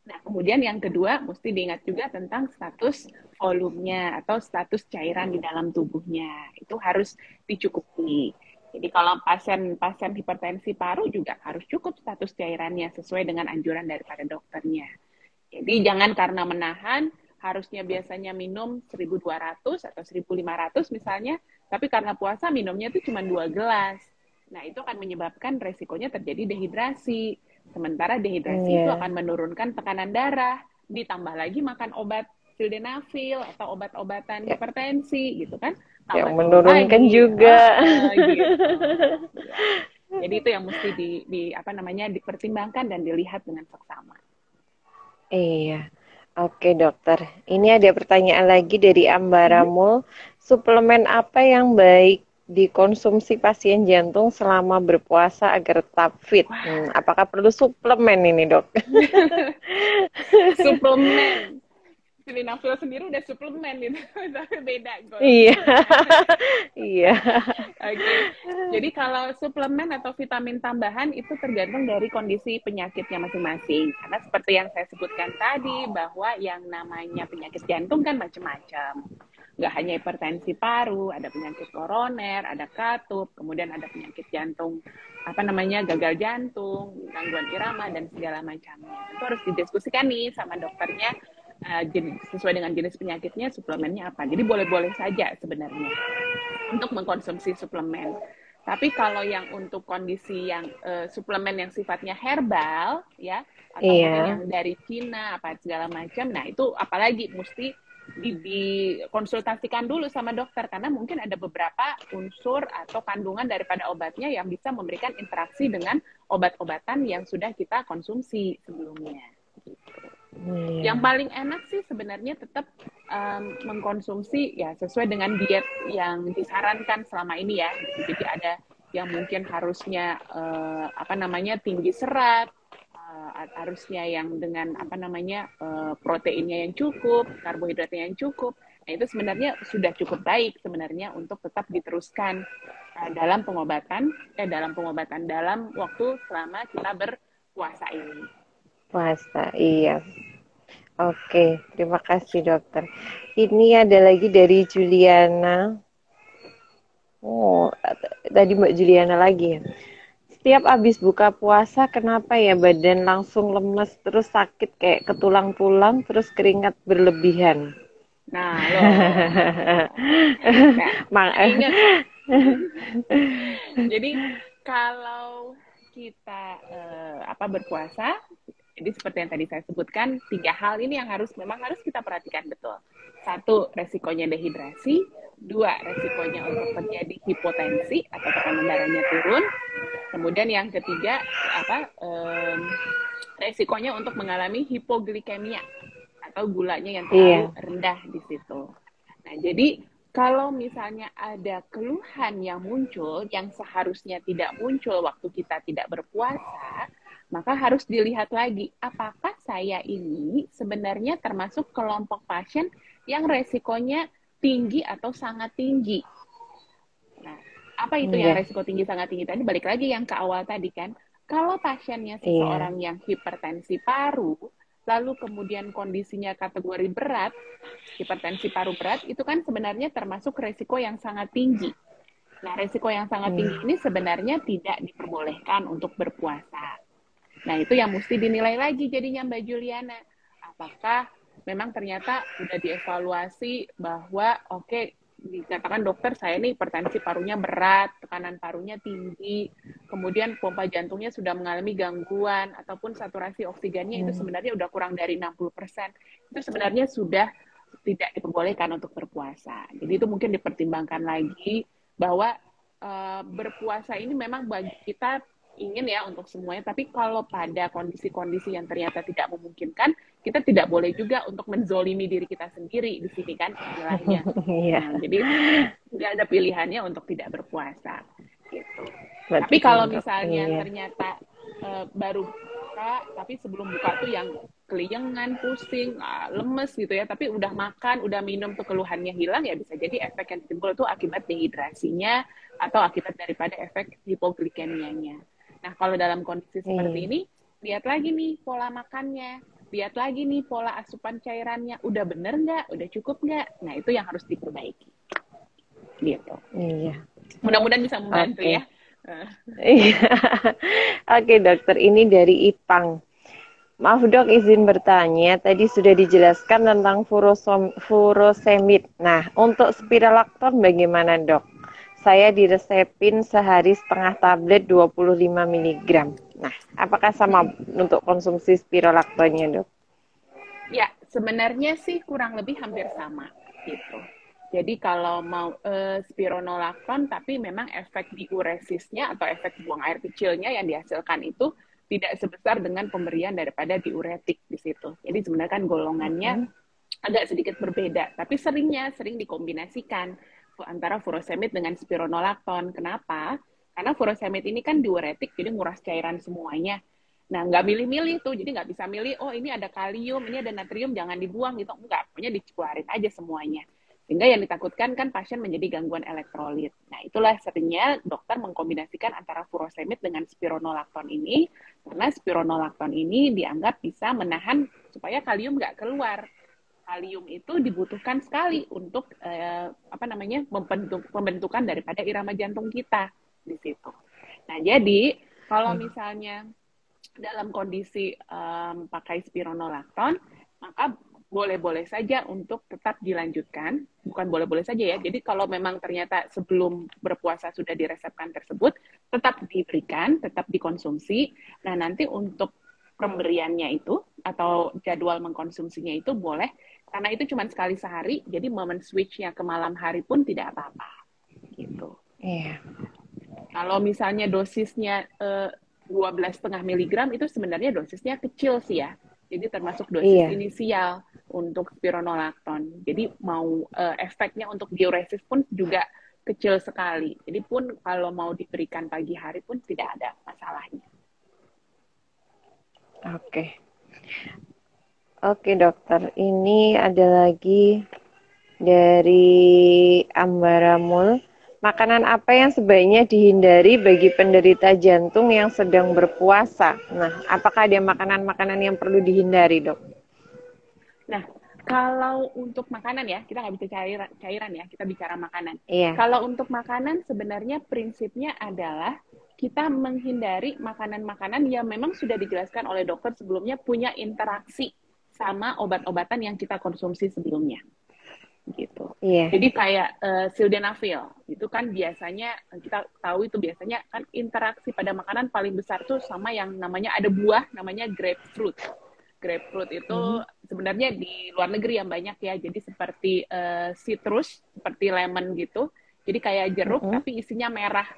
Nah, kemudian yang kedua, mesti diingat juga tentang status volumenya atau status cairan di dalam tubuhnya. Itu harus dicukupi. Jadi kalau pasien hipertensi paru juga harus cukup status cairannya sesuai dengan anjuran daripada dokternya. Jadi jangan karena menahan, harusnya biasanya minum 1.200 atau 1.500 misalnya, tapi karena puasa minumnya itu cuma 2 gelas. Nah, itu akan menyebabkan resikonya terjadi dehidrasi. Sementara dehidrasi itu Iya. akan menurunkan tekanan darah, ditambah lagi makan obat sildenafil atau obat-obatan Ya, hipertensi gitu kan, yang tambah turun menurunkan lagi. juga. Gitu. Ya. Jadi itu yang mesti dipertimbangkan dan dilihat dengan seksama. Iya. Oke, dokter. Ini ada pertanyaan lagi dari Mhm. Ambaramul. Suplemen apa yang baik dikonsumsi pasien jantung selama berpuasa agar tetap fit? Apakah perlu suplemen ini, dok? Suplemen. Sildenafil sendiri udah suplemen gitu, tapi beda Iya. golongannya ya. Iya. Oke, jadi kalau suplemen atau vitamin tambahan itu tergantung dari kondisi penyakitnya masing-masing. Karena seperti yang saya sebutkan tadi, bahwa yang namanya penyakit jantung kan macam-macam. Nggak hanya hipertensi paru, ada penyakit koroner, ada katup, kemudian ada penyakit jantung, gagal jantung, gangguan irama, dan segala macamnya. Itu harus didiskusikan nih sama dokternya, sesuai dengan jenis penyakitnya, suplemennya apa. Jadi boleh-boleh saja sebenarnya untuk mengkonsumsi suplemen. Tapi kalau yang untuk kondisi yang suplemen yang sifatnya herbal ya, atau mungkin Iya. yang dari Cina apa segala macam, nah itu apalagi mesti dikonsultasikan dulu sama dokter karena mungkin ada beberapa unsur atau kandungan daripada obatnya yang bisa memberikan interaksi dengan obat-obatan yang sudah kita konsumsi sebelumnya. Yang Iya. paling enak sih sebenarnya tetap mengkonsumsi ya sesuai dengan diet yang disarankan selama ini ya. Jadi ada yang mungkin harusnya tinggi serat, harusnya yang dengan proteinnya yang cukup, karbohidratnya yang cukup. Nah itu sebenarnya sudah cukup baik sebenarnya untuk tetap diteruskan dalam pengobatan dalam waktu selama kita berpuasa ini. Puasa. Iya. Oke, terima kasih dokter. Ini ada lagi dari Juliana. Oh, tadi Mbak Juliana lagi ya. Setiap habis buka puasa, kenapa ya badan langsung lemes, terus sakit kayak ke tulang-tulang, terus keringat berlebihan. Nah, loh. Nah, ingat. Jadi kalau kita berpuasa, jadi seperti yang tadi saya sebutkan, 3 hal ini yang memang harus kita perhatikan betul. 1, resikonya dehidrasi. 2, resikonya untuk terjadi hipotensi atau tekanan darahnya turun. Kemudian yang ketiga, resikonya untuk mengalami hipoglikemia atau gulanya yang terlalu rendah di situ. Nah, jadi kalau misalnya ada keluhan yang muncul yang seharusnya tidak muncul waktu kita tidak berpuasa, maka harus dilihat lagi apakah saya ini sebenarnya termasuk kelompok pasien yang resikonya tinggi atau sangat tinggi. Nah, apa itu yang resiko tinggi sangat tinggi tadi? Balik lagi yang ke awal tadi kan. Kalau pasiennya seseorang yang hipertensi paru, lalu kemudian kondisinya kategori berat, hipertensi paru berat, itu kan sebenarnya termasuk resiko yang sangat tinggi. Nah, resiko yang sangat tinggi ini sebenarnya tidak diperbolehkan untuk berpuasa. Nah, itu yang mesti dinilai lagi jadinya Mbak Juliana. Apakah memang ternyata sudah dievaluasi bahwa oke, dikatakan dokter saya ini hipertensi parunya berat, tekanan parunya tinggi, kemudian pompa jantungnya sudah mengalami gangguan, ataupun saturasi oksigennya itu sebenarnya udah kurang dari 60%. Itu sebenarnya sudah tidak diperbolehkan untuk berpuasa. Jadi itu mungkin dipertimbangkan lagi bahwa berpuasa ini memang bagi kita ingin ya untuk semuanya, tapi kalau pada kondisi-kondisi yang ternyata tidak memungkinkan, kita tidak boleh juga untuk menzolimi diri kita sendiri di sini kan istilahnya. Nah, jadi nggak ada pilihannya untuk tidak berpuasa gitu. Tapi kalau misalnya ternyata baru buka, tapi sebelum buka tuh yang keliengan, pusing, lemes gitu ya, tapi udah makan, udah minum tuh keluhannya hilang, ya bisa jadi efek yang timbul itu akibat dehidrasinya atau akibat daripada efek hipoglikemianya. Nah, kalau dalam kondisi seperti ini, lihat lagi nih pola makannya, lihat lagi nih pola asupan cairannya, udah bener nggak, udah cukup nggak? Nah, itu yang harus diperbaiki. Gitu. Iya. Mudah-mudahan bisa membantu ya. Iya. Oke dokter, ini dari Ipang. Maaf dok, izin bertanya, tadi sudah dijelaskan tentang furosemid. Nah, untuk spiralakton bagaimana dok? Saya diresepin sehari setengah tablet 25 mg. Nah, apakah sama untuk konsumsi spiralaktonnya dok? Ya, sebenarnya sih kurang lebih hampir sama gitu. Jadi kalau mau spironolakton, tapi memang efek diuresisnya atau efek buang air kecilnya yang dihasilkan itu tidak sebesar dengan pemberian daripada diuretik di situ. Jadi sebenarnya kan golongannya agak sedikit berbeda, tapi sering dikombinasikan antara furosemid dengan spironolakton. Kenapa? Karena furosemid ini kan diuretik, jadi nguras cairan semuanya. Nah, nggak milih-milih tuh, jadi nggak bisa milih, oh ini ada kalium, ini ada natrium, jangan dibuang gitu. Enggak, pokoknya dikeluarin aja semuanya. Sehingga yang ditakutkan kan pasien menjadi gangguan elektrolit. Nah, itulah seringnya dokter mengkombinasikan antara furosemid dengan spironolakton ini, karena spironolakton ini dianggap bisa menahan supaya kalium nggak keluar. Kalium itu dibutuhkan sekali untuk pembentukan daripada irama jantung kita di situ. Nah, jadi kalau misalnya dalam kondisi pakai spironolakton, maka boleh-boleh saja untuk tetap dilanjutkan. Bukan boleh-boleh saja ya. Jadi kalau memang ternyata sebelum berpuasa sudah diresepkan tersebut, tetap diberikan, tetap dikonsumsi. Nah, nanti untuk pemberiannya itu atau jadwal mengkonsumsinya itu boleh, karena itu cuma sekali sehari, jadi momen switch-nya ke malam hari pun tidak apa-apa. Gitu. Iya. Kalau misalnya dosisnya 12,5 mg itu sebenarnya dosisnya kecil sih ya. Jadi termasuk dosis inisial untuk spironolakton. Jadi mau efeknya untuk diuresis pun juga kecil sekali. Jadi pun kalau mau diberikan pagi hari pun tidak ada masalahnya. Oke dokter, ini ada lagi dari Ambaramul. Makanan apa yang sebaiknya dihindari bagi penderita jantung yang sedang berpuasa? Nah, apakah ada makanan-makanan yang perlu dihindari, dok? Nah, kalau untuk makanan ya, kita nggak bisa cairan ya, kita bicara makanan. Iya. Kalau untuk makanan sebenarnya prinsipnya adalah kita menghindari makanan-makanan yang memang sudah dijelaskan oleh dokter sebelumnya punya interaksi sama obat-obatan yang kita konsumsi sebelumnya gitu. Iya. Jadi kayak sildenafil itu kan biasanya kita tahu itu biasanya kan interaksi pada makanan paling besar tuh sama yang namanya ada buah namanya grapefruit. Grapefruit itu Mhm. sebenarnya di luar negeri yang banyak ya. Jadi seperti citrus, seperti lemon gitu. Jadi kayak jeruk Mhm. tapi isinya merah.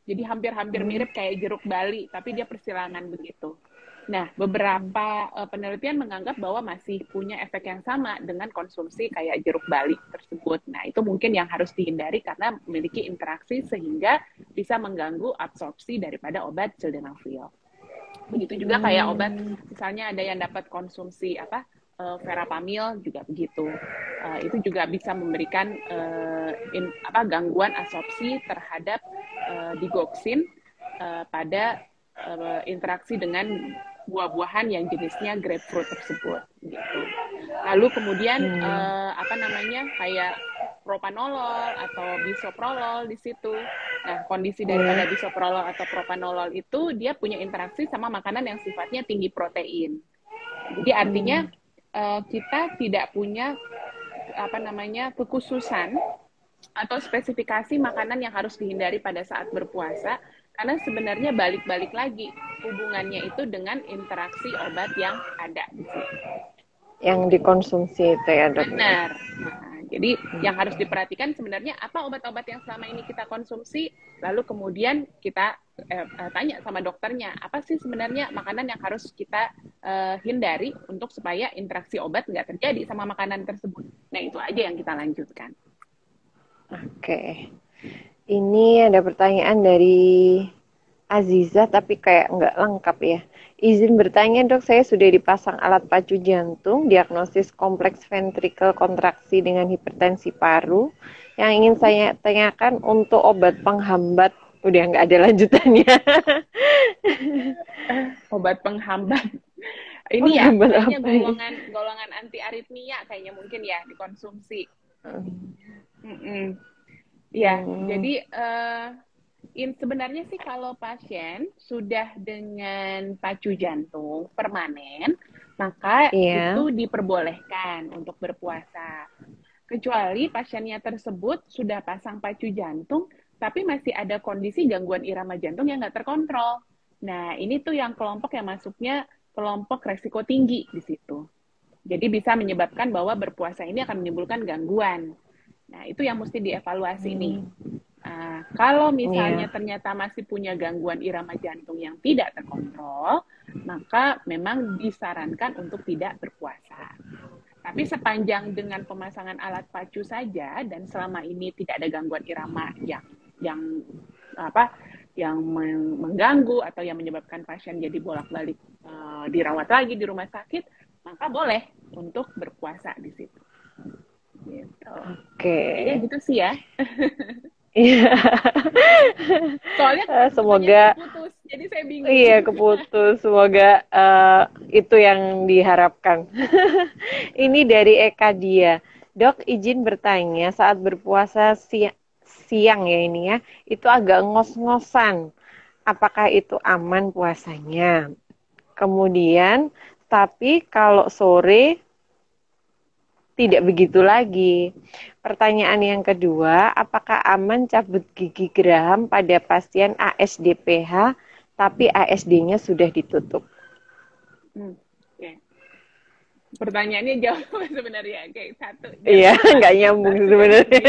Jadi hampir-hampir Mhm. mirip kayak jeruk Bali, tapi dia persilangan begitu. Nah, beberapa penelitian menganggap bahwa masih punya efek yang sama dengan konsumsi kayak jeruk Bali tersebut. Nah, itu mungkin yang harus dihindari karena memiliki interaksi sehingga bisa mengganggu absorpsi daripada obat sildenafil. Begitu juga kayak obat, Hmm. misalnya ada yang dapat konsumsi verapamil juga begitu. Itu juga bisa memberikan gangguan absorpsi terhadap digoxin pada interaksi dengan buah-buahan yang jenisnya grapefruit tersebut gitu. Lalu kemudian Hmm. kayak propanolol atau bisoprolol di situ. Nah, kondisi daripada Iya. bisoprolol atau propanolol itu dia punya interaksi sama makanan yang sifatnya tinggi protein. Jadi artinya Hmm. kita tidak punya kekhususan atau spesifikasi makanan yang harus dihindari pada saat berpuasa karena sebenarnya balik-balik lagi hubungannya itu dengan interaksi obat yang ada di situ. Yang dikonsumsi itu ya, Dok ya. Benar. Nah, jadi yang harus diperhatikan sebenarnya apa obat-obat yang selama ini kita konsumsi, lalu kemudian kita tanya sama dokternya, apa sih sebenarnya makanan yang harus kita hindari untuk supaya interaksi obat nggak terjadi sama makanan tersebut. Nah, itu aja yang kita lanjutkan. Oke. Ini ada pertanyaan dari Aziza tapi kayak nggak lengkap ya. Izin bertanya dok, saya sudah dipasang alat pacu jantung, diagnosis kompleks ventricle kontraksi dengan hipertensi paru. Yang ingin saya tanyakan untuk obat penghambat, udah nggak ada lanjutannya. Obat penghambat. Ini ya, Penghambat kayaknya apa ya? golongan anti aritmia kayaknya mungkin ya dikonsumsi. Mm-mm. Ya, Hmm, jadi sebenarnya sih kalau pasien sudah dengan pacu jantung permanen, maka iya. itu diperbolehkan untuk berpuasa. Kecuali pasiennya tersebut sudah pasang pacu jantung, tapi masih ada kondisi gangguan irama jantung yang nggak terkontrol. Nah, ini tuh yang kelompok yang masuknya kelompok resiko tinggi di situ. Jadi bisa menyebabkan bahwa berpuasa ini akan menimbulkan gangguan. Nah, itu yang mesti dievaluasi nih. Hmm, Kalau iya. misalnya ternyata masih punya gangguan irama jantung yang tidak terkontrol, maka memang disarankan untuk tidak berpuasa. Tapi sepanjang dengan pemasangan alat pacu saja dan selama ini tidak ada gangguan irama yang apa yang mengganggu atau yang menyebabkan pasien jadi bolak-balik dirawat lagi di rumah sakit, maka boleh untuk berpuasa di situ. Gitu. Oke. Kayaknya gitu sih ya. Iya. Soalnya pertanyaannya Semoga keputus, jadi saya bingung. iya keputus. Semoga itu yang diharapkan. Ini dari Eka Dia. Dok, izin bertanya, saat berpuasa siang ya ini ya, itu agak ngos-ngosan. Apakah itu aman puasanya? Kemudian, tapi kalau sore tidak begitu lagi. Pertanyaan yang kedua, apakah aman cabut gigi geraham pada pasien ASDPH tapi ASD-nya sudah ditutup? Okay. Pertanyaannya jauh sebenarnya. Kayak satu dari Iya, nggak pertanyaan nyambung satu dari sebenarnya.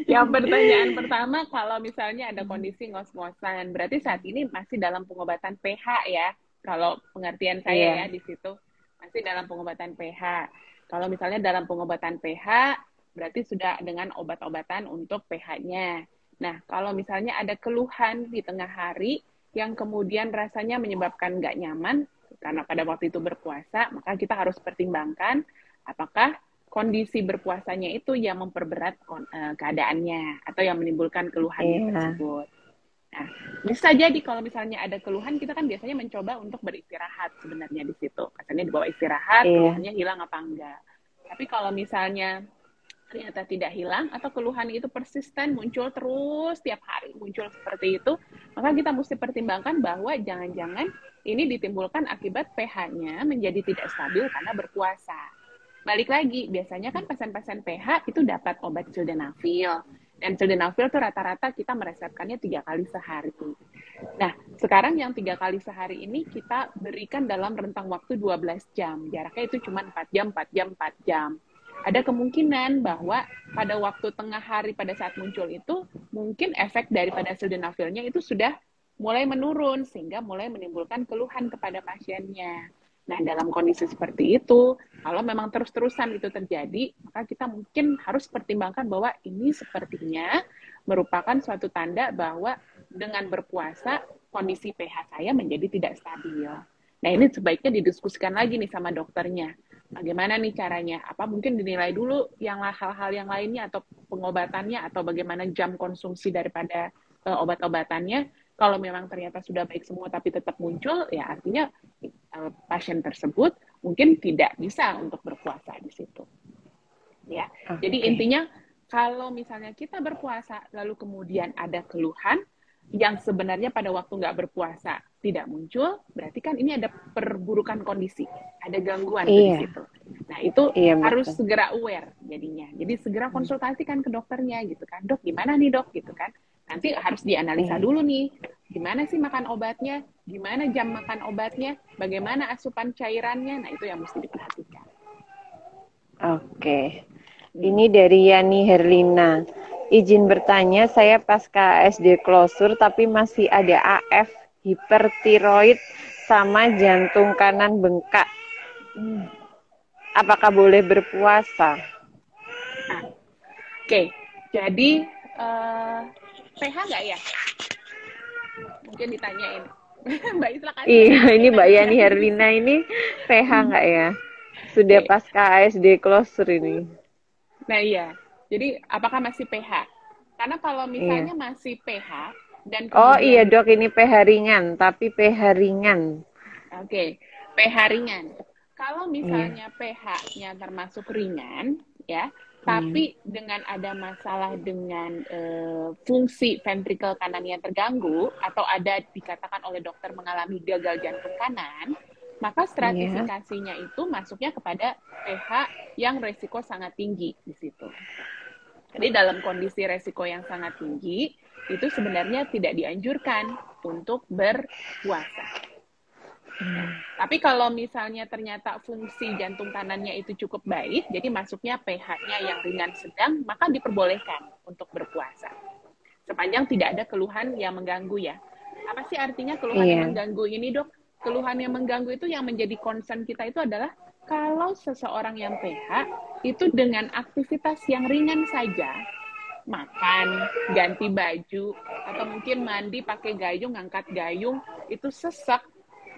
yang pertanyaan pertama, kalau misalnya ada kondisi ngos-ngosan, berarti saat ini masih dalam pengobatan pH ya. Kalau pengertian saya ya Iya. di situ masih dalam pengobatan pH. Kalau misalnya dalam pengobatan pH, berarti sudah dengan obat-obatan untuk pH-nya. Nah, kalau misalnya ada keluhan di tengah hari yang kemudian rasanya menyebabkan nggak nyaman, karena pada waktu itu berpuasa, maka kita harus pertimbangkan apakah kondisi berpuasanya itu yang memperberat keadaannya atau yang menimbulkan keluhannya Iya. tersebut. Nah, bisa jadi kalau misalnya ada keluhan, kita kan biasanya mencoba untuk beristirahat sebenarnya di situ. Misalnya dibawa istirahat, Iya. keluhannya hilang apa enggak. Tapi kalau misalnya ternyata tidak hilang atau keluhan itu persisten muncul terus tiap hari muncul seperti itu, maka kita mesti pertimbangkan bahwa jangan-jangan ini ditimbulkan akibat pH-nya menjadi tidak stabil karena berpuasa. Balik lagi, biasanya kan pasien-pasien pH itu dapat obat sildenafil. Dan sildenafil itu rata-rata kita meresepkannya 3 kali sehari. Nah, sekarang yang 3 kali sehari ini kita berikan dalam rentang waktu 12 jam. Jaraknya itu cuma 4 jam, 4 jam, 4 jam. Ada kemungkinan bahwa pada waktu tengah hari pada saat muncul itu, mungkin efek daripada sildenafilnya itu sudah mulai menurun, sehingga mulai menimbulkan keluhan kepada pasiennya. Nah, dalam kondisi seperti itu, kalau memang terus-terusan itu terjadi, maka kita mungkin harus pertimbangkan bahwa ini sepertinya merupakan suatu tanda bahwa dengan berpuasa, kondisi pH saya menjadi tidak stabil. Nah, ini sebaiknya didiskusikan lagi nih sama dokternya. Bagaimana nih caranya? Apa mungkin dinilai dulu yang hal-hal yang lainnya atau pengobatannya atau bagaimana jam konsumsi daripada obat-obatannya. Kalau memang ternyata sudah baik semua tapi tetap muncul, ya artinya pasien tersebut mungkin tidak bisa untuk berpuasa di situ. Ya. Okay. Jadi intinya kalau misalnya kita berpuasa lalu kemudian ada keluhan yang sebenarnya pada waktu nggak berpuasa tidak muncul, berarti kan ini ada perburukan kondisi, ada gangguan di situ. Nah, itu harus segera aware jadinya. Jadi segera konsultasikan ke dokternya gitu kan. Dok, gimana nih dok gitu kan. Nanti harus dianalisa dulu nih, gimana sih makan obatnya, gimana jam makan obatnya, bagaimana asupan cairannya, nah itu yang mesti diperhatikan. Oke. Ini dari Yani Herlina. Izin bertanya, saya pasca ASD klosur tapi masih ada AF, hipertiroid, sama jantung kanan bengkak. Apakah boleh berpuasa? Nah, Oke. Jadi pH nggak ya? Mungkin ditanyain. Mbak Isla kan? Iya, ini Mbak Yani Herlina ini pH nggak ya? Sudah pasca ASD klosur ini. Nah iya, jadi apakah masih pH? Karena kalau misalnya masih pH dan kemudian... Oh iya dok, ini pH ringan, tapi pH ringan. Oke, pH ringan. Kalau misalnya pH-nya termasuk ringan, ya, tapi dengan ada masalah dengan fungsi ventrikel kanannya terganggu atau ada dikatakan oleh dokter mengalami gagal jantung kanan, maka stratifikasinya itu masuknya kepada pH yang resiko sangat tinggi di situ. Jadi dalam kondisi resiko yang sangat tinggi, itu sebenarnya tidak dianjurkan untuk berpuasa. Tapi kalau misalnya ternyata fungsi jantung kanannya itu cukup baik, jadi masuknya pH-nya yang ringan sedang, maka diperbolehkan untuk berpuasa. Sepanjang tidak ada keluhan yang mengganggu ya. Apa sih artinya keluhan yang mengganggu ini dok? Keluhan yang mengganggu itu yang menjadi concern kita itu adalah kalau seseorang yang PH itu dengan aktivitas yang ringan saja, makan, ganti baju, atau mungkin mandi pakai gayung, ngangkat gayung, itu sesek,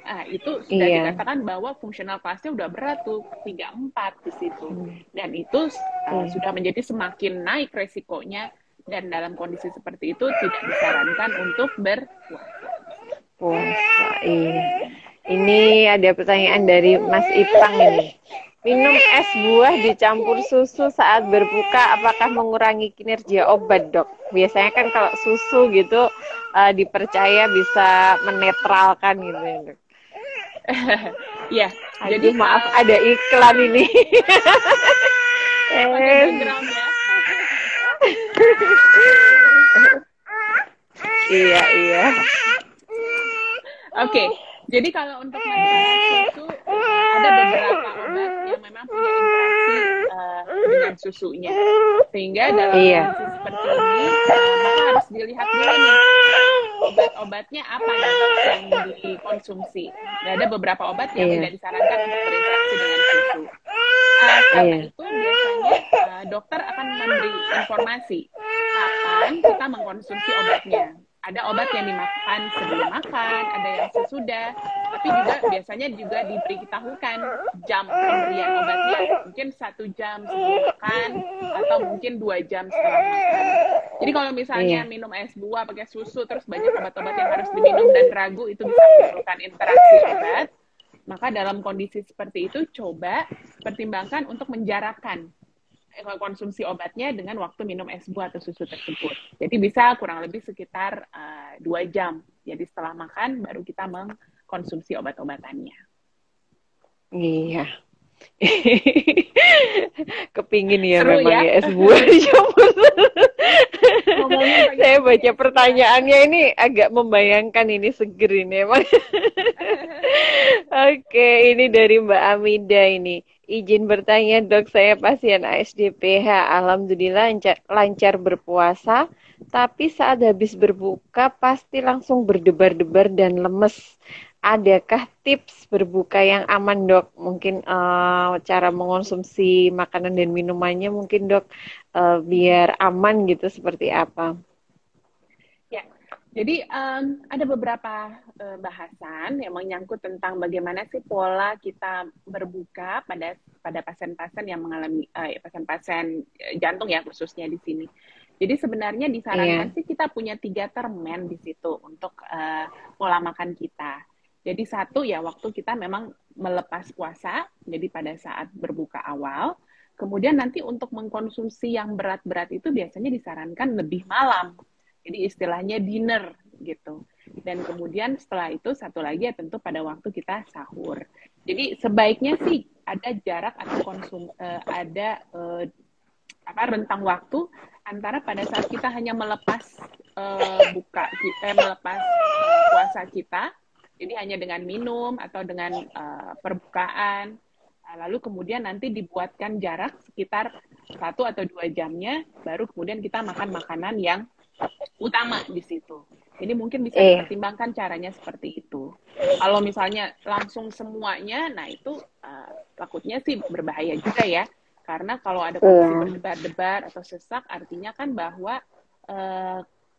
nah itu sudah dikatakan bahwa fungsional kelasnya udah berat tuh, 3-4 di situ. Dan itu sudah menjadi semakin naik resikonya, dan dalam kondisi seperti itu tidak disarankan untuk berpuasa. Ini ada pertanyaan dari Mas Ipang ini. Minum es buah dicampur susu saat berbuka, apakah mengurangi kinerja obat, dok? Biasanya kan kalau susu gitu dipercaya bisa menetralkan gitu ya, dok. Ya, jadi maaf ada iklan ini. Iya. Oke, jadi kalau untuk masalah susu ada beberapa obat yang memang punya interaksi dengan susunya, sehingga dalam kondisi seperti ini maka harus dilihat dulu nih obat-obatnya apa yang dikonsumsi. Nah, ada beberapa obat yang tidak disarankan untuk berinteraksi dengan susu. Karena itu biasanya dokter akan memberi informasi kapan kita mengkonsumsi obatnya. Ada obat yang dimakan sebelum makan, ada yang sesudah, tapi juga biasanya juga diberitahukan jam pemberian obatnya, mungkin 1 jam sebelum makan atau mungkin 2 jam setelah makan. Jadi kalau misalnya minum es buah pakai susu terus banyak obat-obat yang harus diminum dan ragu itu bisa menimbulkan interaksi obat, maka dalam kondisi seperti itu coba pertimbangkan untuk menjarakkan konsumsi obatnya dengan waktu minum es buah atau susu tersebut. Jadi bisa kurang lebih sekitar 2 jam. Jadi setelah makan baru kita mengkonsumsi obat-obatannya. Iya. Kepingin ya Seru memang ya? es buah dicampur. Saya baca pertanyaannya ini agak membayangkan ini seger ini emang. Oke, ini dari Mbak Amida ini. Izin bertanya dok, saya pasien ASDPH. Alhamdulillah lancar berpuasa, tapi saat habis berbuka pasti langsung berdebar-debar dan lemes. Adakah tips berbuka yang aman dok? Mungkin cara mengonsumsi makanan dan minumannya mungkin dok biar aman gitu seperti apa? Ya, jadi ada beberapa bahasan yang menyangkut tentang bagaimana sih pola kita berbuka pada pasien-pasien yang mengalami pasien-pasien jantung ya khususnya di sini. Jadi sebenarnya disarankan sih kita punya 3 termen di situ untuk pola makan kita. Jadi satu ya waktu kita memang melepas puasa, jadi pada saat berbuka awal. Kemudian nanti untuk mengkonsumsi yang berat-berat itu biasanya disarankan lebih malam. Jadi istilahnya dinner gitu. Dan kemudian setelah itu satu lagi ya tentu pada waktu kita sahur. Jadi sebaiknya sih ada jarak atau rentang waktu antara pada saat kita hanya melepas puasa kita. Jadi hanya dengan minum atau dengan perbukaan. Lalu kemudian nanti dibuatkan jarak sekitar 1 atau 2 jamnya, baru kemudian kita makan makanan yang utama di situ. Jadi mungkin bisa dipertimbangkan caranya seperti itu. Kalau misalnya langsung semuanya, nah itu takutnya sih berbahaya juga ya. Karena kalau ada kondisi berdebar-debar atau sesak, artinya kan bahwa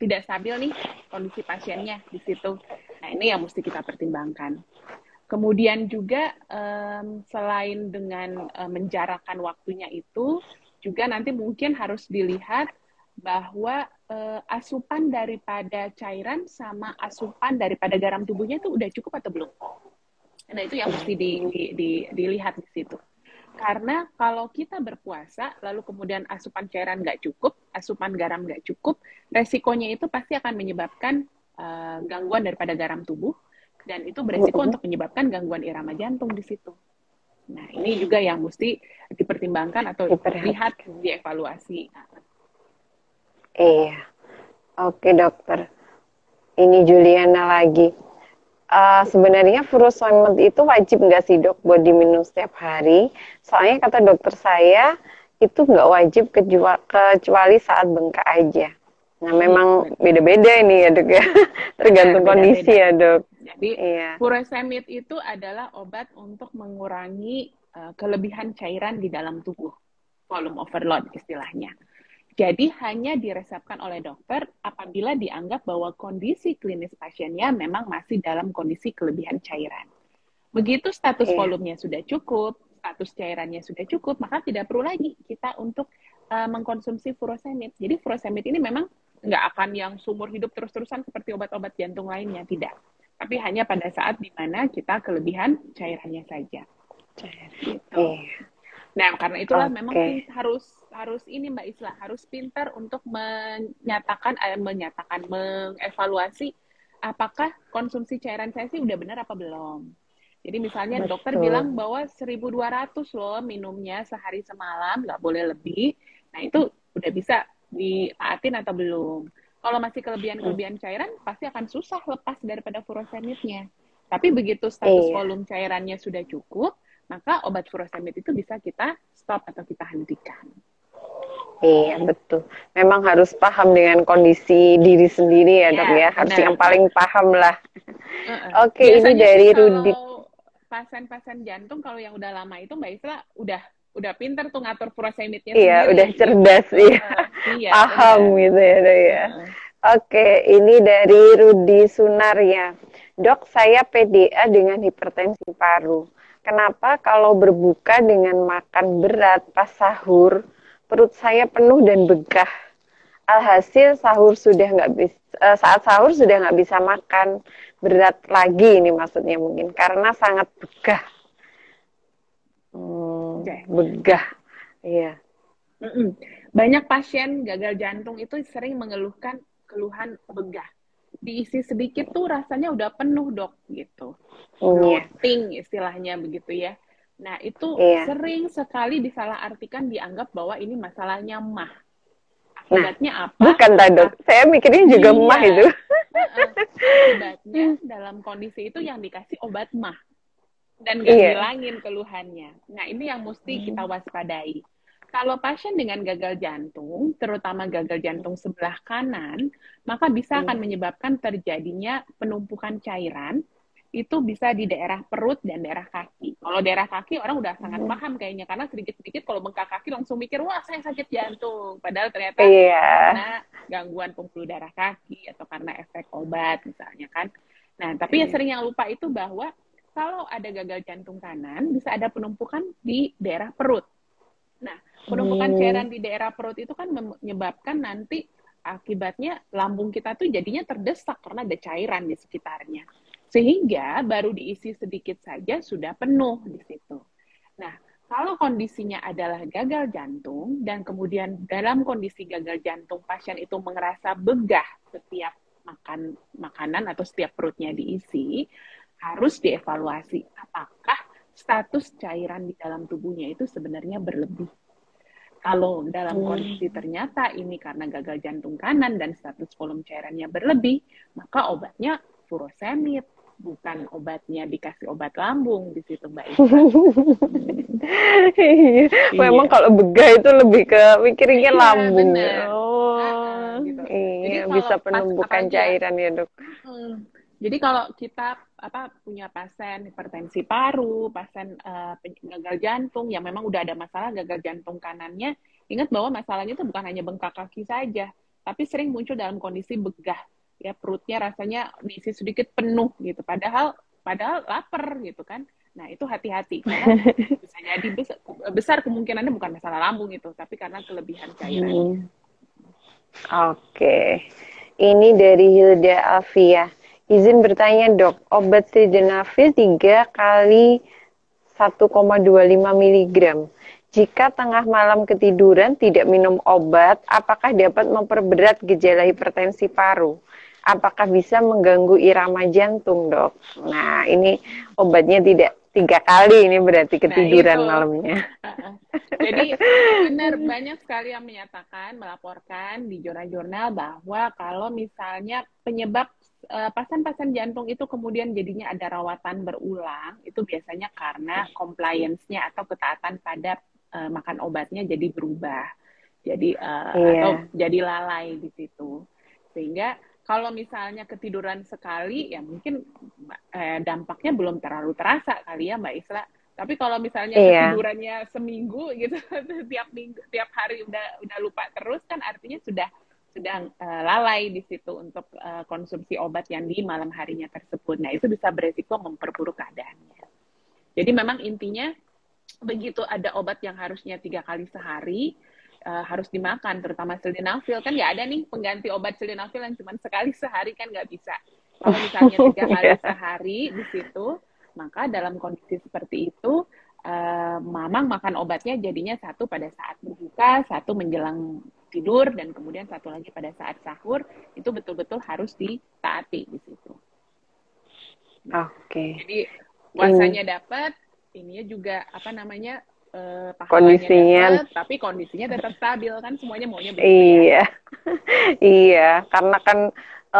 tidak stabil nih kondisi pasiennya di situ. Nah ini yang mesti kita pertimbangkan. Kemudian juga selain dengan menjarakkan waktunya itu, juga nanti mungkin harus dilihat bahwa asupan daripada cairan sama asupan daripada garam tubuhnya itu udah cukup atau belum. Nah itu yang mesti dilihat di situ. Karena kalau kita berpuasa, lalu kemudian asupan cairan nggak cukup, asupan garam nggak cukup, resikonya itu pasti akan menyebabkan gangguan daripada garam tubuh, dan itu beresiko untuk menyebabkan gangguan irama jantung di situ. Nah, ini juga yang mesti dipertimbangkan atau dilihat, dievaluasi. Iya, oke dokter. Ini Juliana lagi. Sebenarnya furosemid itu wajib nggak sih dok buat diminum setiap hari? Soalnya kata dokter saya itu nggak wajib kecuali saat bengkak aja. Nah memang beda-beda ini ya dok ya, tergantung kondisi ya dok. Jadi furosemid itu adalah obat untuk mengurangi kelebihan cairan di dalam tubuh, volume overload istilahnya. Jadi hanya diresepkan oleh dokter apabila dianggap bahwa kondisi klinis pasiennya memang masih dalam kondisi kelebihan cairan. Begitu status volumenya sudah cukup, status cairannya sudah cukup, maka tidak perlu lagi kita untuk mengkonsumsi furosemid. Jadi furosemid ini memang nggak akan yang seumur hidup terus-terusan seperti obat-obat jantung lainnya, tidak. Tapi hanya pada saat di mana kita kelebihan cairannya saja. Gitu. Nah, karena itulah memang harus ini Mbak Isla, harus pintar untuk mengevaluasi apakah konsumsi cairan saya sih udah benar apa belum. Jadi misalnya dokter bilang bahwa 1.200 loh minumnya sehari semalam, nggak boleh lebih. Nah, itu udah bisa ditaatin atau belum. Kalau masih kelebihan cairan, pasti akan susah lepas daripada furosemidnya. Tapi begitu status volume cairannya sudah cukup, maka obat furosemid itu bisa kita stop atau kita hentikan. Iya, betul. Memang harus paham dengan kondisi diri sendiri ya dok ya. Harus yang paling paham lah. Oke, ini dari Rudi. Pasien-pasien jantung kalau yang udah lama itu Mbak Isla udah pinter tuh ngatur furosemidnya sendiri. Iya, udah cerdas iya. Paham gitu ya dok ya. Oke, ini dari Rudi Sunar ya. Dok, saya PDA dengan hipertensi paru. Kenapa kalau berbuka dengan makan berat pas sahur, perut saya penuh dan begah? Alhasil sahur sudah nggak bisa, saat sahur sudah nggak bisa makan berat lagi, ini maksudnya mungkin karena sangat begah. Begah, iya. Banyak pasien gagal jantung itu sering mengeluhkan keluhan begah. Diisi sedikit tuh rasanya udah penuh, Dok, gitu. Bloating istilahnya begitu ya. Nah, itu sering sekali disalahartikan, dianggap bahwa ini masalahnya mah. Akibatnya apa? Bukan, Dok. Saya mikirnya juga mah itu. Akibatnya dalam kondisi itu yang dikasih obat mah. Dan nggak ngilangin keluhannya. Nah, ini yang mesti kita waspadai. Kalau pasien dengan gagal jantung, terutama gagal jantung sebelah kanan, maka bisa akan menyebabkan terjadinya penumpukan cairan, itu bisa di daerah perut dan daerah kaki. Kalau daerah kaki orang udah sangat paham kayaknya, karena sedikit-sedikit kalau bengkak kaki langsung mikir, wah saya sakit jantung. Padahal ternyata karena gangguan pembuluh darah kaki atau karena efek obat misalnya kan. Nah, tapi yang sering yang lupa itu bahwa kalau ada gagal jantung kanan, bisa ada penumpukan di daerah perut. Nah, penumpukan cairan di daerah perut itu kan menyebabkan nanti akibatnya lambung kita tuh jadinya terdesak karena ada cairan di sekitarnya. Sehingga baru diisi sedikit saja sudah penuh di situ. Nah, kalau kondisinya adalah gagal jantung dan kemudian dalam kondisi gagal jantung pasien itu merasa begah setiap makan makanan atau setiap perutnya diisi, harus dievaluasi apakah status cairan di dalam tubuhnya itu sebenarnya berlebih. Kalau dalam kondisi ternyata ini karena gagal jantung kanan dan status volume cairannya berlebih, maka obatnya furosemid, bukan obatnya dikasih obat lambung di situ, Mbak Isra. Memang kalau begah itu lebih ke mikirinnya lambung. Gitu. Jadi bisa penumpukan cairan ya, Dok. Jadi kalau kita punya pasien hipertensi paru, pasien gagal jantung yang memang udah ada masalah gagal jantung kanannya, ingat bahwa masalahnya itu bukan hanya bengkak kaki saja, tapi sering muncul dalam kondisi begah. Ya, perutnya rasanya diisi sedikit penuh gitu, padahal lapar gitu kan. Nah, itu hati-hati karena bisa jadi besar kemungkinannya bukan masalah lambung itu, tapi karena kelebihan cairannya. Oke. Ini dari Hilda Alfia. Izin bertanya, Dok, obat sildenafil 3 kali 1,25 mg. Jika tengah malam ketiduran tidak minum obat, apakah dapat memperberat gejala hipertensi paru? Apakah bisa mengganggu irama jantung, Dok? Nah, ini obatnya tidak 3 kali, ini berarti ketiduran malamnya. Jadi benar, banyak sekali yang menyatakan, melaporkan di jurnal-jurnal bahwa kalau misalnya penyebab pasien-pasien jantung itu kemudian jadinya ada rawatan berulang, itu biasanya karena compliance-nya atau ketaatan pada makan obatnya jadi berubah, jadi atau jadi lalai di situ. Sehingga kalau misalnya ketiduran sekali, ya mungkin dampaknya belum terlalu terasa kali ya, Mbak Isra. Tapi kalau misalnya ketidurannya seminggu gitu, tiap hari udah lupa terus, kan artinya sudah lalai di situ untuk konsumsi obat yang di malam harinya tersebut. Nah, itu bisa beresiko memperburuk keadaannya. Jadi memang intinya begitu ada obat yang harusnya 3 kali sehari, harus dimakan, terutama sildenafil. Kan nggak ada nih pengganti obat sildenafil yang cuma sekali sehari, kan nggak bisa. Kalau misalnya 3 kali sehari di situ, maka dalam kondisi seperti itu, mamang makan obatnya jadinya satu pada saat berbuka, satu menjelang tidur, dan kemudian satu lagi pada saat sahur. Itu betul-betul harus ditaati di situ. Jadi puasanya dapat, ininya juga kondisinya dapet, tapi kondisinya tetap stabil, kan semuanya maunya begitu. Iya, karena kan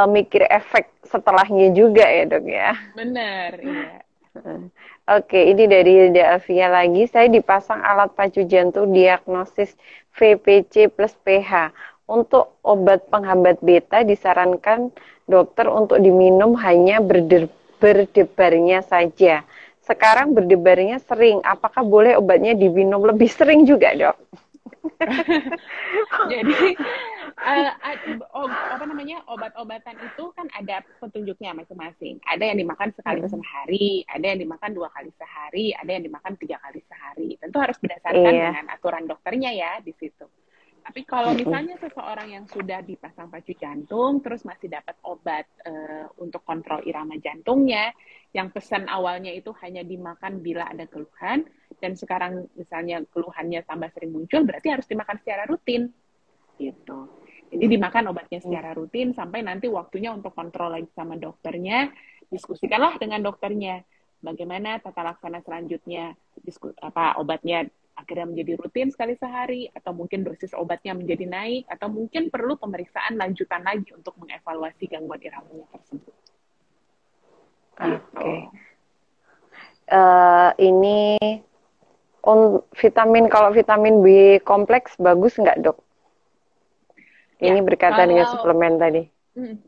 mikir efek setelahnya juga ya, Dok ya. Benar, iya. Oke, ini dari Hilda Alfia lagi. Saya dipasang alat pacu jantung diagnosis VPC plus PH. Untuk obat penghambat beta disarankan dokter untuk diminum hanya berdebarnya saja. Sekarang berdebarnya sering. Apakah boleh obatnya diminum lebih sering juga, Dok? Jadi Apa namanya, obat-obatan itu kan ada petunjuknya masing-masing. Ada yang dimakan sekali sehari, ada yang dimakan 2 kali sehari, ada yang dimakan 3 kali sehari. Tentu harus berdasarkan Iya. dengan aturan dokternya ya di situ. Tapi kalau Mm-mm. misalnya seseorang yang sudah dipasang pacu jantung, terus masih dapat obat untuk kontrol irama jantungnya, yang pesan awalnya itu hanya dimakan bila ada keluhan, dan sekarang misalnya keluhannya tambah sering muncul, berarti harus dimakan secara rutin gitu. Jadi dimakan obatnya secara rutin sampai nanti waktunya untuk kontrol lagi sama dokternya, diskusikanlah dengan dokternya bagaimana tata laksana selanjutnya, obatnya akhirnya menjadi rutin sekali sehari, atau mungkin dosis obatnya menjadi naik, atau mungkin perlu pemeriksaan lanjutan lagi untuk mengevaluasi gangguan iramanya tersebut. Gitu. Oke. Ini vitamin, kalau vitamin B kompleks bagus nggak, Dok? Ya, Ini berkaitan dengan kalau suplemen tadi.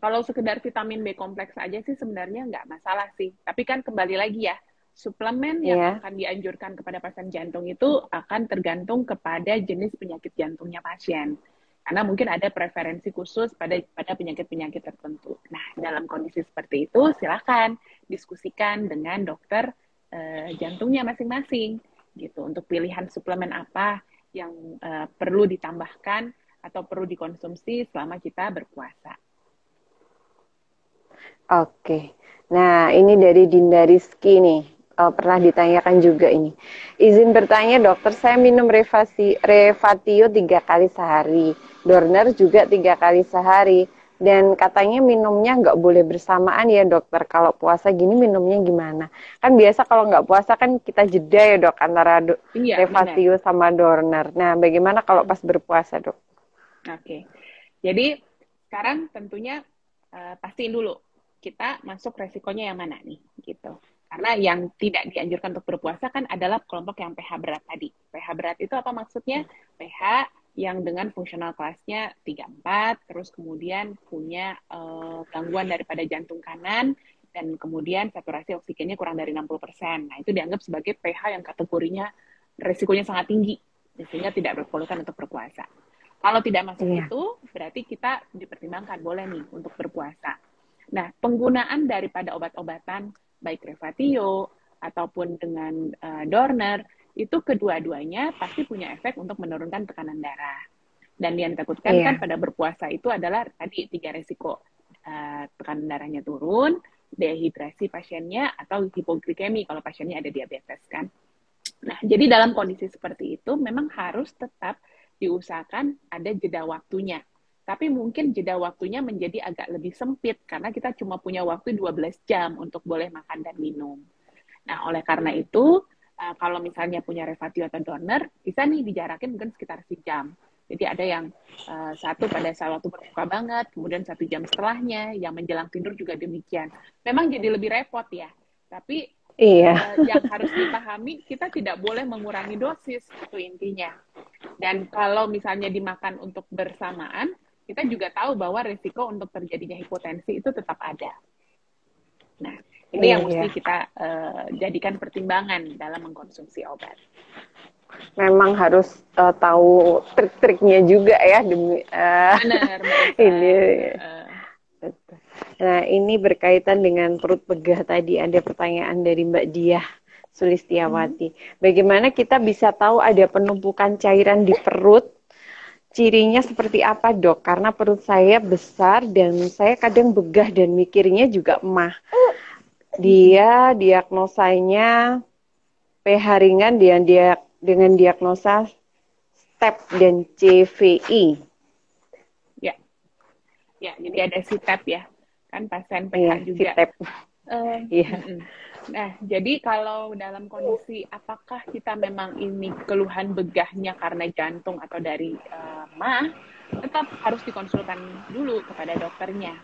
Kalau sekedar vitamin B kompleks aja sih sebenarnya nggak masalah sih. Tapi kan kembali lagi ya, suplemen yang Iya. akan dianjurkan kepada pasien jantung itu akan tergantung kepada jenis penyakit jantungnya pasien. Karena mungkin ada preferensi khusus pada penyakit-penyakit tertentu. Nah, dalam kondisi seperti itu, silakan diskusikan dengan dokter jantungnya masing-masing gitu untuk pilihan suplemen apa yang perlu ditambahkan atau perlu dikonsumsi selama kita berpuasa. Oke. Nah, ini dari Dinda Rizky nih. Pernah ditanyakan juga ini. Izin bertanya, dokter, saya minum Revatio 3 kali sehari. Dorner juga 3 kali sehari. Dan katanya minumnya nggak boleh bersamaan ya, dokter. Kalau puasa gini minumnya gimana? Kan biasa kalau nggak puasa kan kita jeda ya, dok, antara Iya, benar. Revatio sama Dorner. Nah, bagaimana kalau pas berpuasa, dok? Oke. Jadi sekarang tentunya pastiin dulu kita masuk resikonya yang mana nih gitu. Karena yang tidak dianjurkan untuk berpuasa kan adalah kelompok yang pH berat tadi. pH berat itu apa maksudnya? pH yang dengan fungsional kelasnya 3-4, terus kemudian punya gangguan daripada jantung kanan, dan kemudian saturasi oksigennya kurang dari 60%. Nah, itu dianggap sebagai pH yang kategorinya resikonya sangat tinggi, sehingga tidak diperbolehkan untuk berpuasa. Kalau tidak masuk Iya. itu, berarti kita dipertimbangkan boleh nih untuk berpuasa. Nah, penggunaan daripada obat-obatan, baik Revatio ataupun dengan Dorner, itu kedua-duanya pasti punya efek untuk menurunkan tekanan darah. Dan yang ditakutkan kan Iya. pada berpuasa itu adalah tadi 3 resiko. Tekanan darahnya turun, dehidrasi pasiennya, atau hipoglikemi kalau pasiennya ada diabetes kan. Nah, jadi dalam kondisi seperti itu memang harus tetap diusahakan ada jeda waktunya. Tapi mungkin jeda waktunya menjadi agak lebih sempit karena kita cuma punya waktu 12 jam untuk boleh makan dan minum. Nah, oleh karena itu, kalau misalnya punya Revatio atau Dorner, bisa nih dijarakin mungkin sekitar sejam. Jadi ada yang satu pada saat waktu berbuka banget, kemudian 1 jam setelahnya, yang menjelang tidur juga demikian. Memang jadi lebih repot ya, tapi Iya. yang harus dipahami, kita tidak boleh mengurangi dosis, itu intinya. Dan kalau misalnya dimakan untuk bersamaan, kita juga tahu bahwa risiko untuk terjadinya hipotensi itu tetap ada. Nah, ini Iya, yang iya. mesti kita jadikan pertimbangan dalam mengkonsumsi obat. Memang harus tahu trik-triknya juga ya demi Benar, Mbak Isa. ini. Nah, ini berkaitan dengan perut begah tadi. Ada pertanyaan dari Mbak Diah Sulistiawati. Bagaimana kita bisa tahu ada penumpukan cairan di perut? Cirinya seperti apa, Dok? Karena perut saya besar dan saya kadang begah dan mikirnya juga emah. Dia diagnosanya pH ringan dengan diagnosa STEP dan CVI. Ya, jadi ada CTEP ya, kan pasien pH Iya, juga. CTEP. Iya. Nah, jadi kalau dalam kondisi apakah kita memang ini keluhan begahnya karena jantung atau dari mah, tetap harus dikonsulkan dulu kepada dokternya.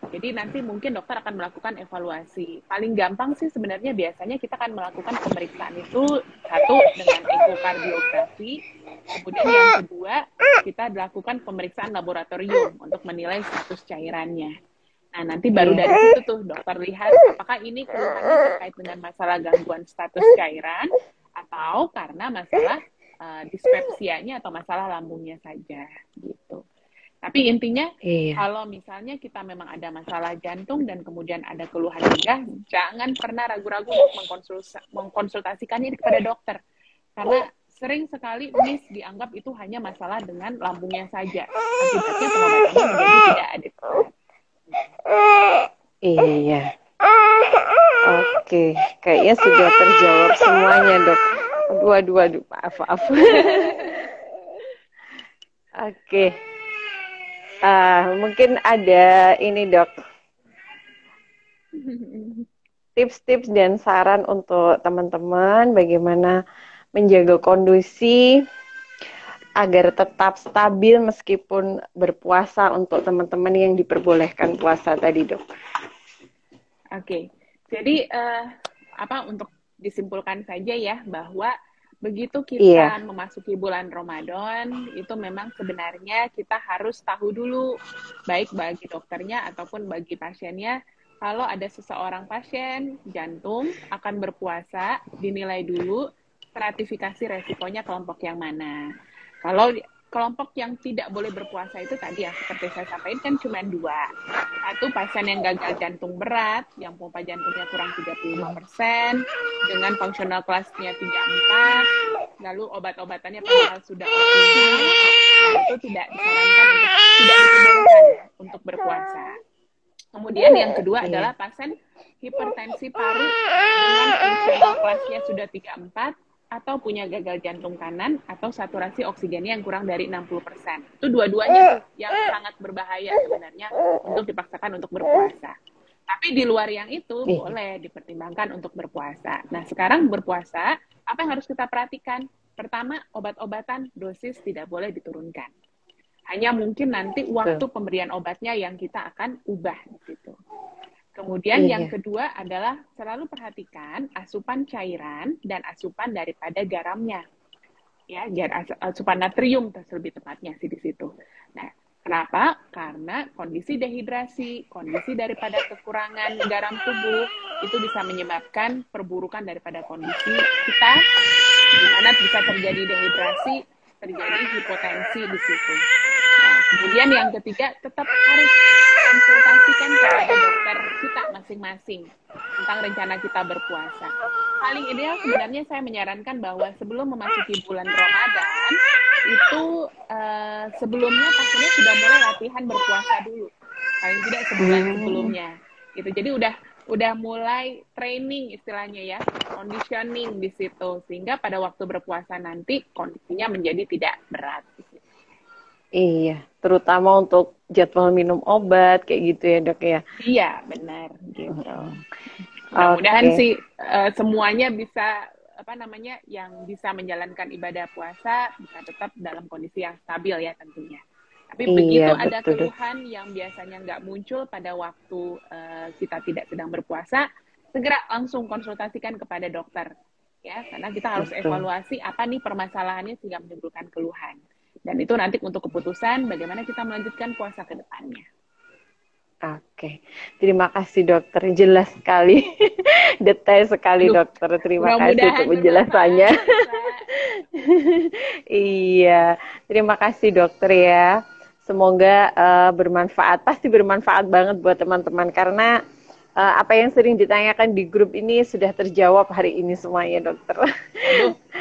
Jadi nanti mungkin dokter akan melakukan evaluasi. Paling gampang sih sebenarnya biasanya kita akan melakukan pemeriksaan itu satu dengan ekokardiografi, kemudian yang kedua kita lakukan pemeriksaan laboratorium untuk menilai status cairannya. Nah, nanti baru dari situ tuh dokter lihat apakah ini keluhannya terkait dengan masalah gangguan status cairan atau karena masalah dispepsianya atau masalah lambungnya saja gitu. Tapi Tapi intinya, Iya. kalau misalnya kita memang ada masalah jantung dan kemudian ada keluhan megah, jangan pernah ragu-ragu untuk mengkonsultasikan ini kepada dokter. Karena sering sekali miss dianggap itu hanya masalah dengan lambungnya saja. Akibatnya pengobatannya menjadi tidak adekuat. Iya. Oke, kayaknya sudah terjawab semuanya, Dok. Aduh, maaf. Oke. Mungkin ada ini, Dok. Tips-tips dan saran untuk teman-teman bagaimana menjaga kondisi agar tetap stabil meskipun berpuasa untuk teman-teman yang diperbolehkan puasa tadi, Dok. Oke. Jadi untuk disimpulkan saja ya bahwa begitu kita memasuki bulan Ramadan, itu memang sebenarnya kita harus tahu dulu, baik bagi dokternya ataupun bagi pasiennya, kalau ada seseorang pasien jantung akan berpuasa, dinilai dulu stratifikasi resikonya kelompok yang mana. Kalau kelompok yang tidak boleh berpuasa itu tadi yang seperti saya sampaikan kan cuma 2. Satu, pasien yang gagal jantung berat, yang pompa jantungnya kurang 35%, dengan fungsional kelasnya 3-4, lalu obat-obatannya padahal sudah optimal, itu tidak disarankan tidak diperbolehkan untuk berpuasa. Kemudian yang kedua adalah pasien hipertensi paru dengan fungsional kelasnya sudah 3-4, atau punya gagal jantung kanan atau saturasi oksigennya yang kurang dari 60%. Itu dua-duanya yang sangat berbahaya sebenarnya untuk dipaksakan untuk berpuasa. Tapi di luar yang itu boleh dipertimbangkan untuk berpuasa. Nah, sekarang berpuasa, apa yang harus kita perhatikan? Pertama, obat-obatan dosis tidak boleh diturunkan. Hanya mungkin nanti waktu pemberian obatnya yang kita akan ubah gitu. Kemudian yang kedua adalah selalu perhatikan asupan cairan dan asupan daripada garamnya. Ya, asupan natrium lebih tepatnya sih di situ. Nah, kenapa? Karena kondisi dehidrasi, kondisi daripada kekurangan garam tubuh itu bisa menyebabkan perburukan daripada kondisi kita, di mana bisa terjadi dehidrasi, terjadi hipotensi di situ. Nah, kemudian yang ketiga tetap harus konsultasikan kepada dokter kita masing-masing tentang rencana kita berpuasa. Paling ideal sebenarnya saya menyarankan bahwa sebelum memasuki bulan Ramadan itu sebelumnya pasiennya sudah mulai latihan berpuasa dulu, paling tidak sebulan sebelumnya. Gitu. Jadi udah mulai training istilahnya ya, conditioning di situ sehingga pada waktu berpuasa nanti kondisinya menjadi tidak berat. Iya, terutama untuk jadwal minum obat kayak gitu ya, Dok ya. Iya, benar gitu. Mudah-mudahan sih semuanya bisa yang bisa menjalankan ibadah puasa bisa tetap dalam kondisi yang stabil ya tentunya. Tapi begitu ada keluhan yang biasanya nggak muncul pada waktu kita tidak sedang berpuasa, segera langsung konsultasikan kepada dokter ya, karena kita harus evaluasi apa nih permasalahannya sehingga menimbulkan keluhan. Dan itu nanti untuk keputusan bagaimana kita melanjutkan puasa ke depannya. Oke, terima kasih dokter, jelas sekali, detail sekali dokter. Terima kasih untuk penjelasannya. Iya, terima kasih dokter ya. Semoga bermanfaat, pasti bermanfaat banget buat teman-teman karena apa yang sering ditanyakan di grup ini sudah terjawab hari ini semuanya dokter.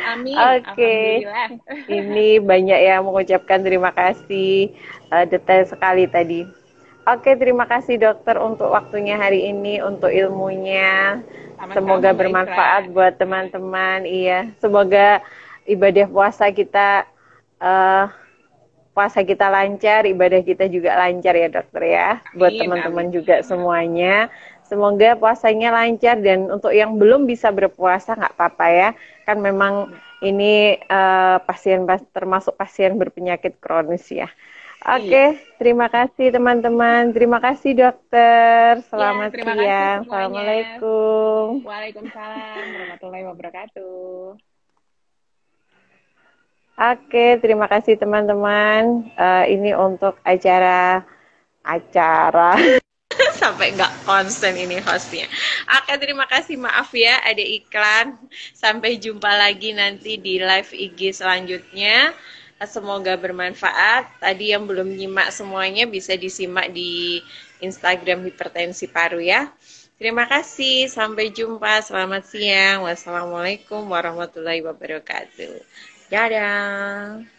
Amin. Oke, ini banyak yang mengucapkan terima kasih, detail sekali tadi. Oke, terima kasih dokter untuk waktunya hari ini, untuk ilmunya. Semoga bermanfaat buat teman-teman. Iya, semoga ibadah puasa kita lancar, ibadah kita juga lancar ya dokter ya. Buat teman-teman juga semuanya. Semoga puasanya lancar dan untuk yang belum bisa berpuasa nggak apa-apa ya. Kan memang ini termasuk pasien berpenyakit kronis ya. Oke, terima kasih teman-teman. Terima kasih dokter. Selamat siang. Assalamualaikum. Waalaikumsalam warahmatullahi wabarakatuh. Oke, terima kasih teman-teman. Ini untuk acara sampai nggak konsen ini hostnya. Oke, terima kasih. Maaf ya, ada iklan. Sampai jumpa lagi nanti di live IG selanjutnya. Semoga bermanfaat. Tadi yang belum nyimak semuanya bisa disimak di Instagram Hipertensi Paru ya. Terima kasih, sampai jumpa, selamat siang. Wassalamualaikum warahmatullahi wabarakatuh. Dadah.